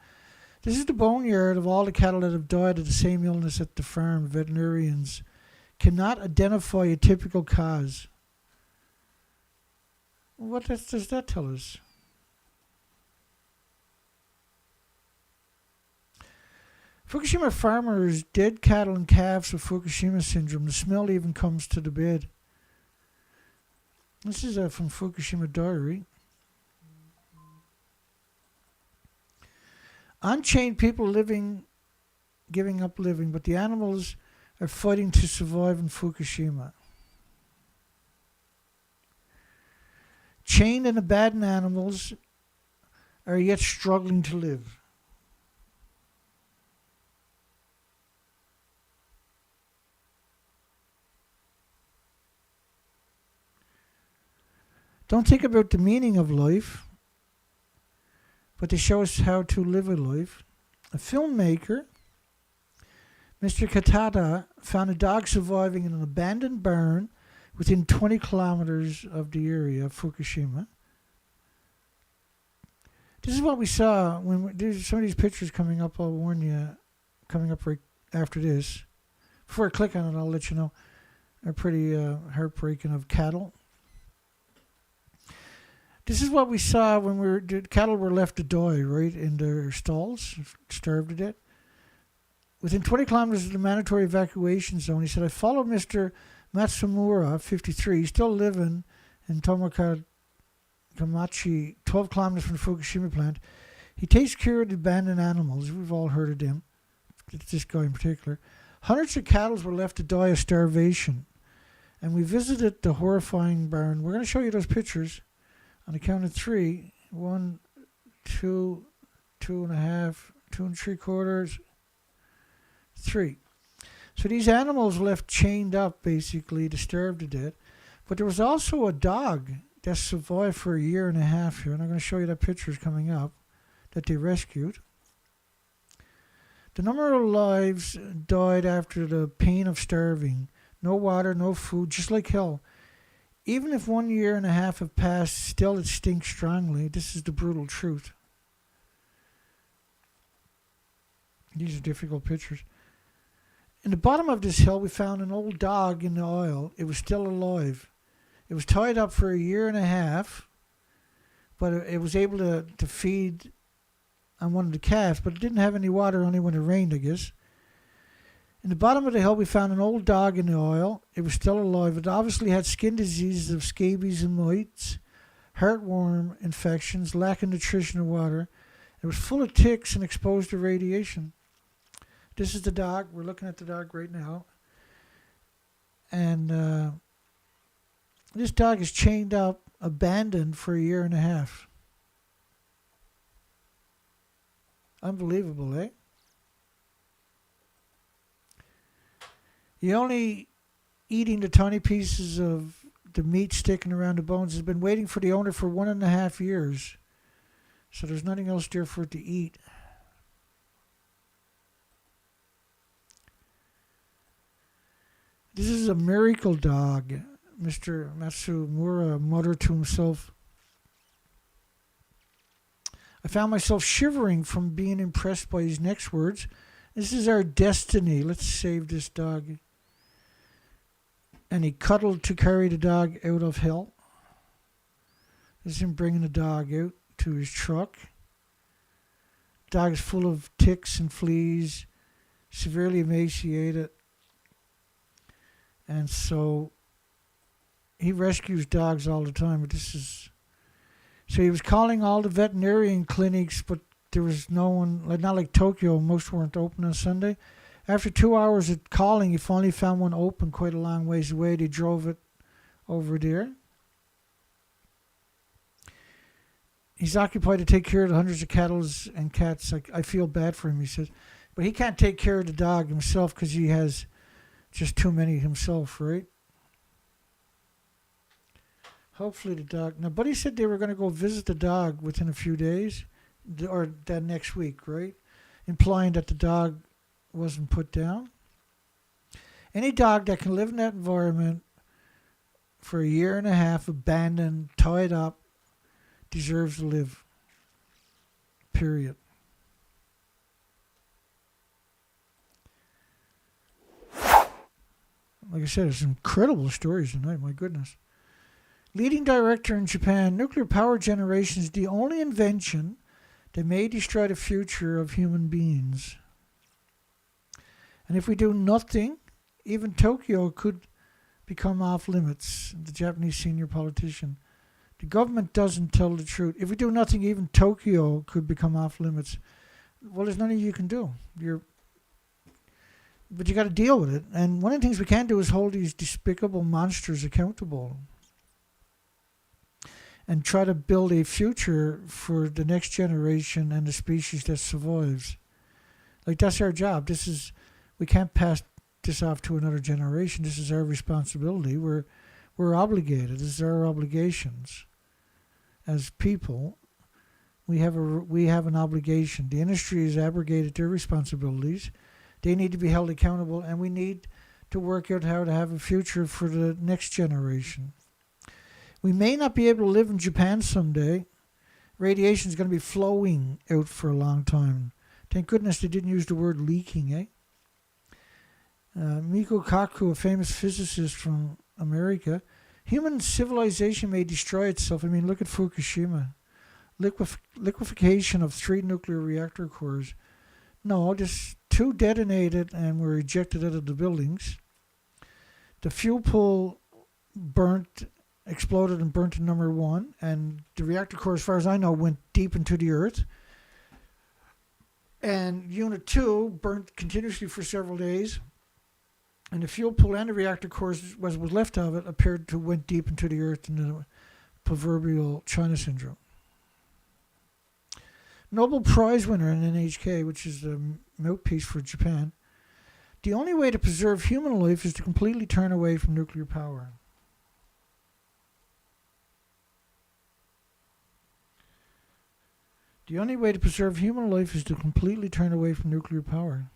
This is the boneyard of all the cattle that have died of the same illness at the farm. Veterinarians cannot identify a typical cause. What does that tell us? Fukushima farmers dead cattle and calves with Fukushima syndrome. The smell even comes to the bed. This is from Fukushima Diary. Unchained people giving up living, but the animals are fighting to survive in Fukushima. Chained and abandoned animals are yet struggling to live. Don't think about the meaning of life, but they show us how to live a life. A filmmaker, Mr. Katada, found a dog surviving in an abandoned barn within 20 kilometers of the area of Fukushima. This is what we saw when there's some of these pictures coming up. I'll warn you, coming up right after this. Before I click on it, I'll let you know. They're pretty heartbreaking of cattle. This is what we saw when the cattle were left to die, right, in their stalls, starved to death. Within 20 kilometers of the mandatory evacuation zone, he said, I followed Mr. Matsumura, 53, he's still living in Tomakamachi, 12 kilometers from the Fukushima plant. He takes care of the abandoned animals. We've all heard of them. This guy in particular. Hundreds of cattle were left to die of starvation. And we visited the horrifying barn. We're going to show you those pictures on the count of 3. 1, 2, 2.5, 2 3/4, 3. So these animals were left chained up, basically, to starve to death. But there was also a dog that survived for a year and a half here. And I'm going to show you that pictures coming up that they rescued. The number of lives died after the pain of starving. No water, no food, just like hell. Even if 1 year and a half have passed, still it stinks strongly. This is the brutal truth. These are difficult pictures. In the bottom of this hill, we found an old dog in the oil. It was still alive. It was tied up for a year and a half, but it was able to feed on one of the calves, but it didn't have any water, only when it rained, I guess. In the bottom of the hill, we found an old dog in the oil. It was still alive. It obviously had skin diseases of scabies and mites, heartworm infections, lack of nutrition or water. It was full of ticks and exposed to radiation. This is the dog. We're looking at the dog right now. And this dog is chained up, abandoned for a year and a half. Unbelievable, eh? You're only eating the tiny pieces of the meat sticking around the bones. Has been waiting for the owner for 1.5 years. So there's nothing else there for it to eat. This is a miracle dog, Mr. Matsumura muttered to himself. I found myself shivering from being impressed by his next words. This is our destiny. Let's save this dog. And he cuddled to carry the dog out of hell. This is him bringing the dog out to his truck. The dog is full of ticks and fleas, severely emaciated. And so he rescues dogs all the time. But this is... So he was calling all the veterinarian clinics, but there was no one, not like Tokyo, most weren't open on Sunday. After 2 hours of calling, he finally found one open quite a long ways away. They drove it over there. He's occupied to take care of the hundreds of cattle and cats. I feel bad for him, he says. But he can't take care of the dog himself because he has just too many himself, right? Hopefully the dog... Now, Buddy said they were going to go visit the dog within a few days, or that next week, right? Implying that the dog wasn't put down. Any dog that can live in that environment for a year and a half, abandoned, tied up, deserves to live. Period. Like I said, there's incredible stories tonight, my goodness. Leading director in Japan, nuclear power generation is the only invention that may destroy the future of human beings. And if we do nothing, even Tokyo could become off limits. The Japanese senior politician. The government doesn't tell the truth. If we do nothing, even Tokyo could become off limits. Well, there's nothing you can do. But you got to deal with it. And one of the things we can do is hold these despicable monsters accountable. And try to build a future for the next generation and the species that survives. Like, that's our job. We can't pass this off to another generation. This is our responsibility. We're obligated. This is our obligations. As people, we have an obligation. The industry has abrogated their responsibilities. They need to be held accountable, and we need to work out how to have a future for the next generation. We may not be able to live in Japan someday. Radiation is going to be flowing out for a long time. Thank goodness they didn't use the word leaking, eh? Miko Kaku, a famous physicist from America, Human civilization may destroy itself. I mean, look at Fukushima. Liquefaction of 3 nuclear reactor cores. No, just 2 detonated and were ejected out of the buildings. The fuel pool exploded and burnt in number 1, and the reactor core, as far as I know, went deep into the earth. And Unit 2 burnt continuously for several days. And the fuel pool and the reactor core, was left of it, appeared to went deep into the earth in the proverbial China syndrome. Nobel Prize winner in NHK, which is the mouthpiece for Japan. The only way to preserve human life is to completely turn away from nuclear power. The only way to preserve human life is to completely turn away from nuclear power.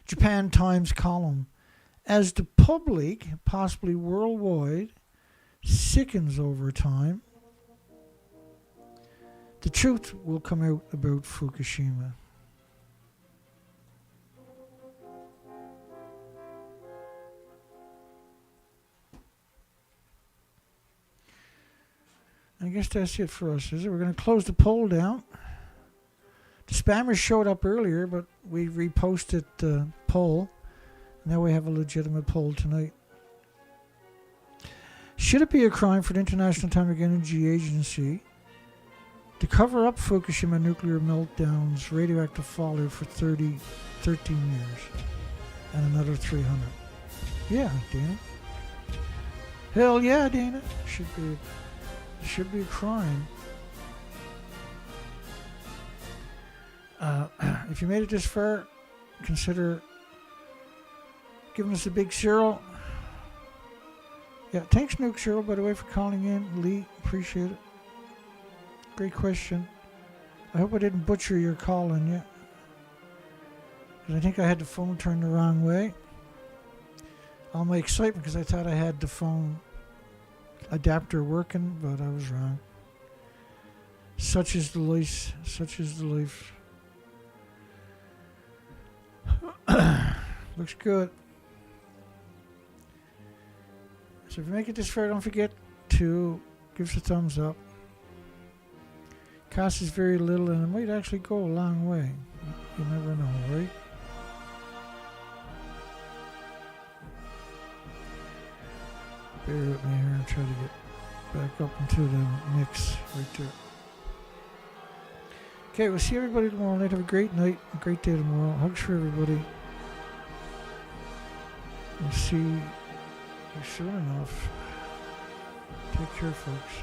Japan Times column. As the public, possibly worldwide, sickens over time, the truth will come out about Fukushima. I guess that's it for us, is it? We're going to close the poll down. The spammers showed up earlier, but we reposted the poll. Now we have a legitimate poll tonight. Should it be a crime for the International Atomic Energy Agency to cover up Fukushima nuclear meltdown's radioactive fallout for 13 years and another 300? Yeah, Dana. Hell yeah, Dana. Should be a crime. If you made it this far, consider giving us a big zero. Yeah, thanks, Nuke Zero, by the way, for calling in. Lee, appreciate it. Great question. I hope I didn't butcher your call in yet. I think I had the phone turned the wrong way. All my excitement because I thought I had the phone adapter working, but I was wrong. Such is the life. Such is the life. Looks good. So if you make it this far, don't forget to give us a thumbs up. Cost is very little, and it might actually go a long way. You never know, right? Bear with me here. I'll try to get back up into the mix right there. Okay, we'll see everybody tomorrow night. Have a great night, a great day tomorrow. Hugs for everybody. We'll see you soon enough. Take care, folks.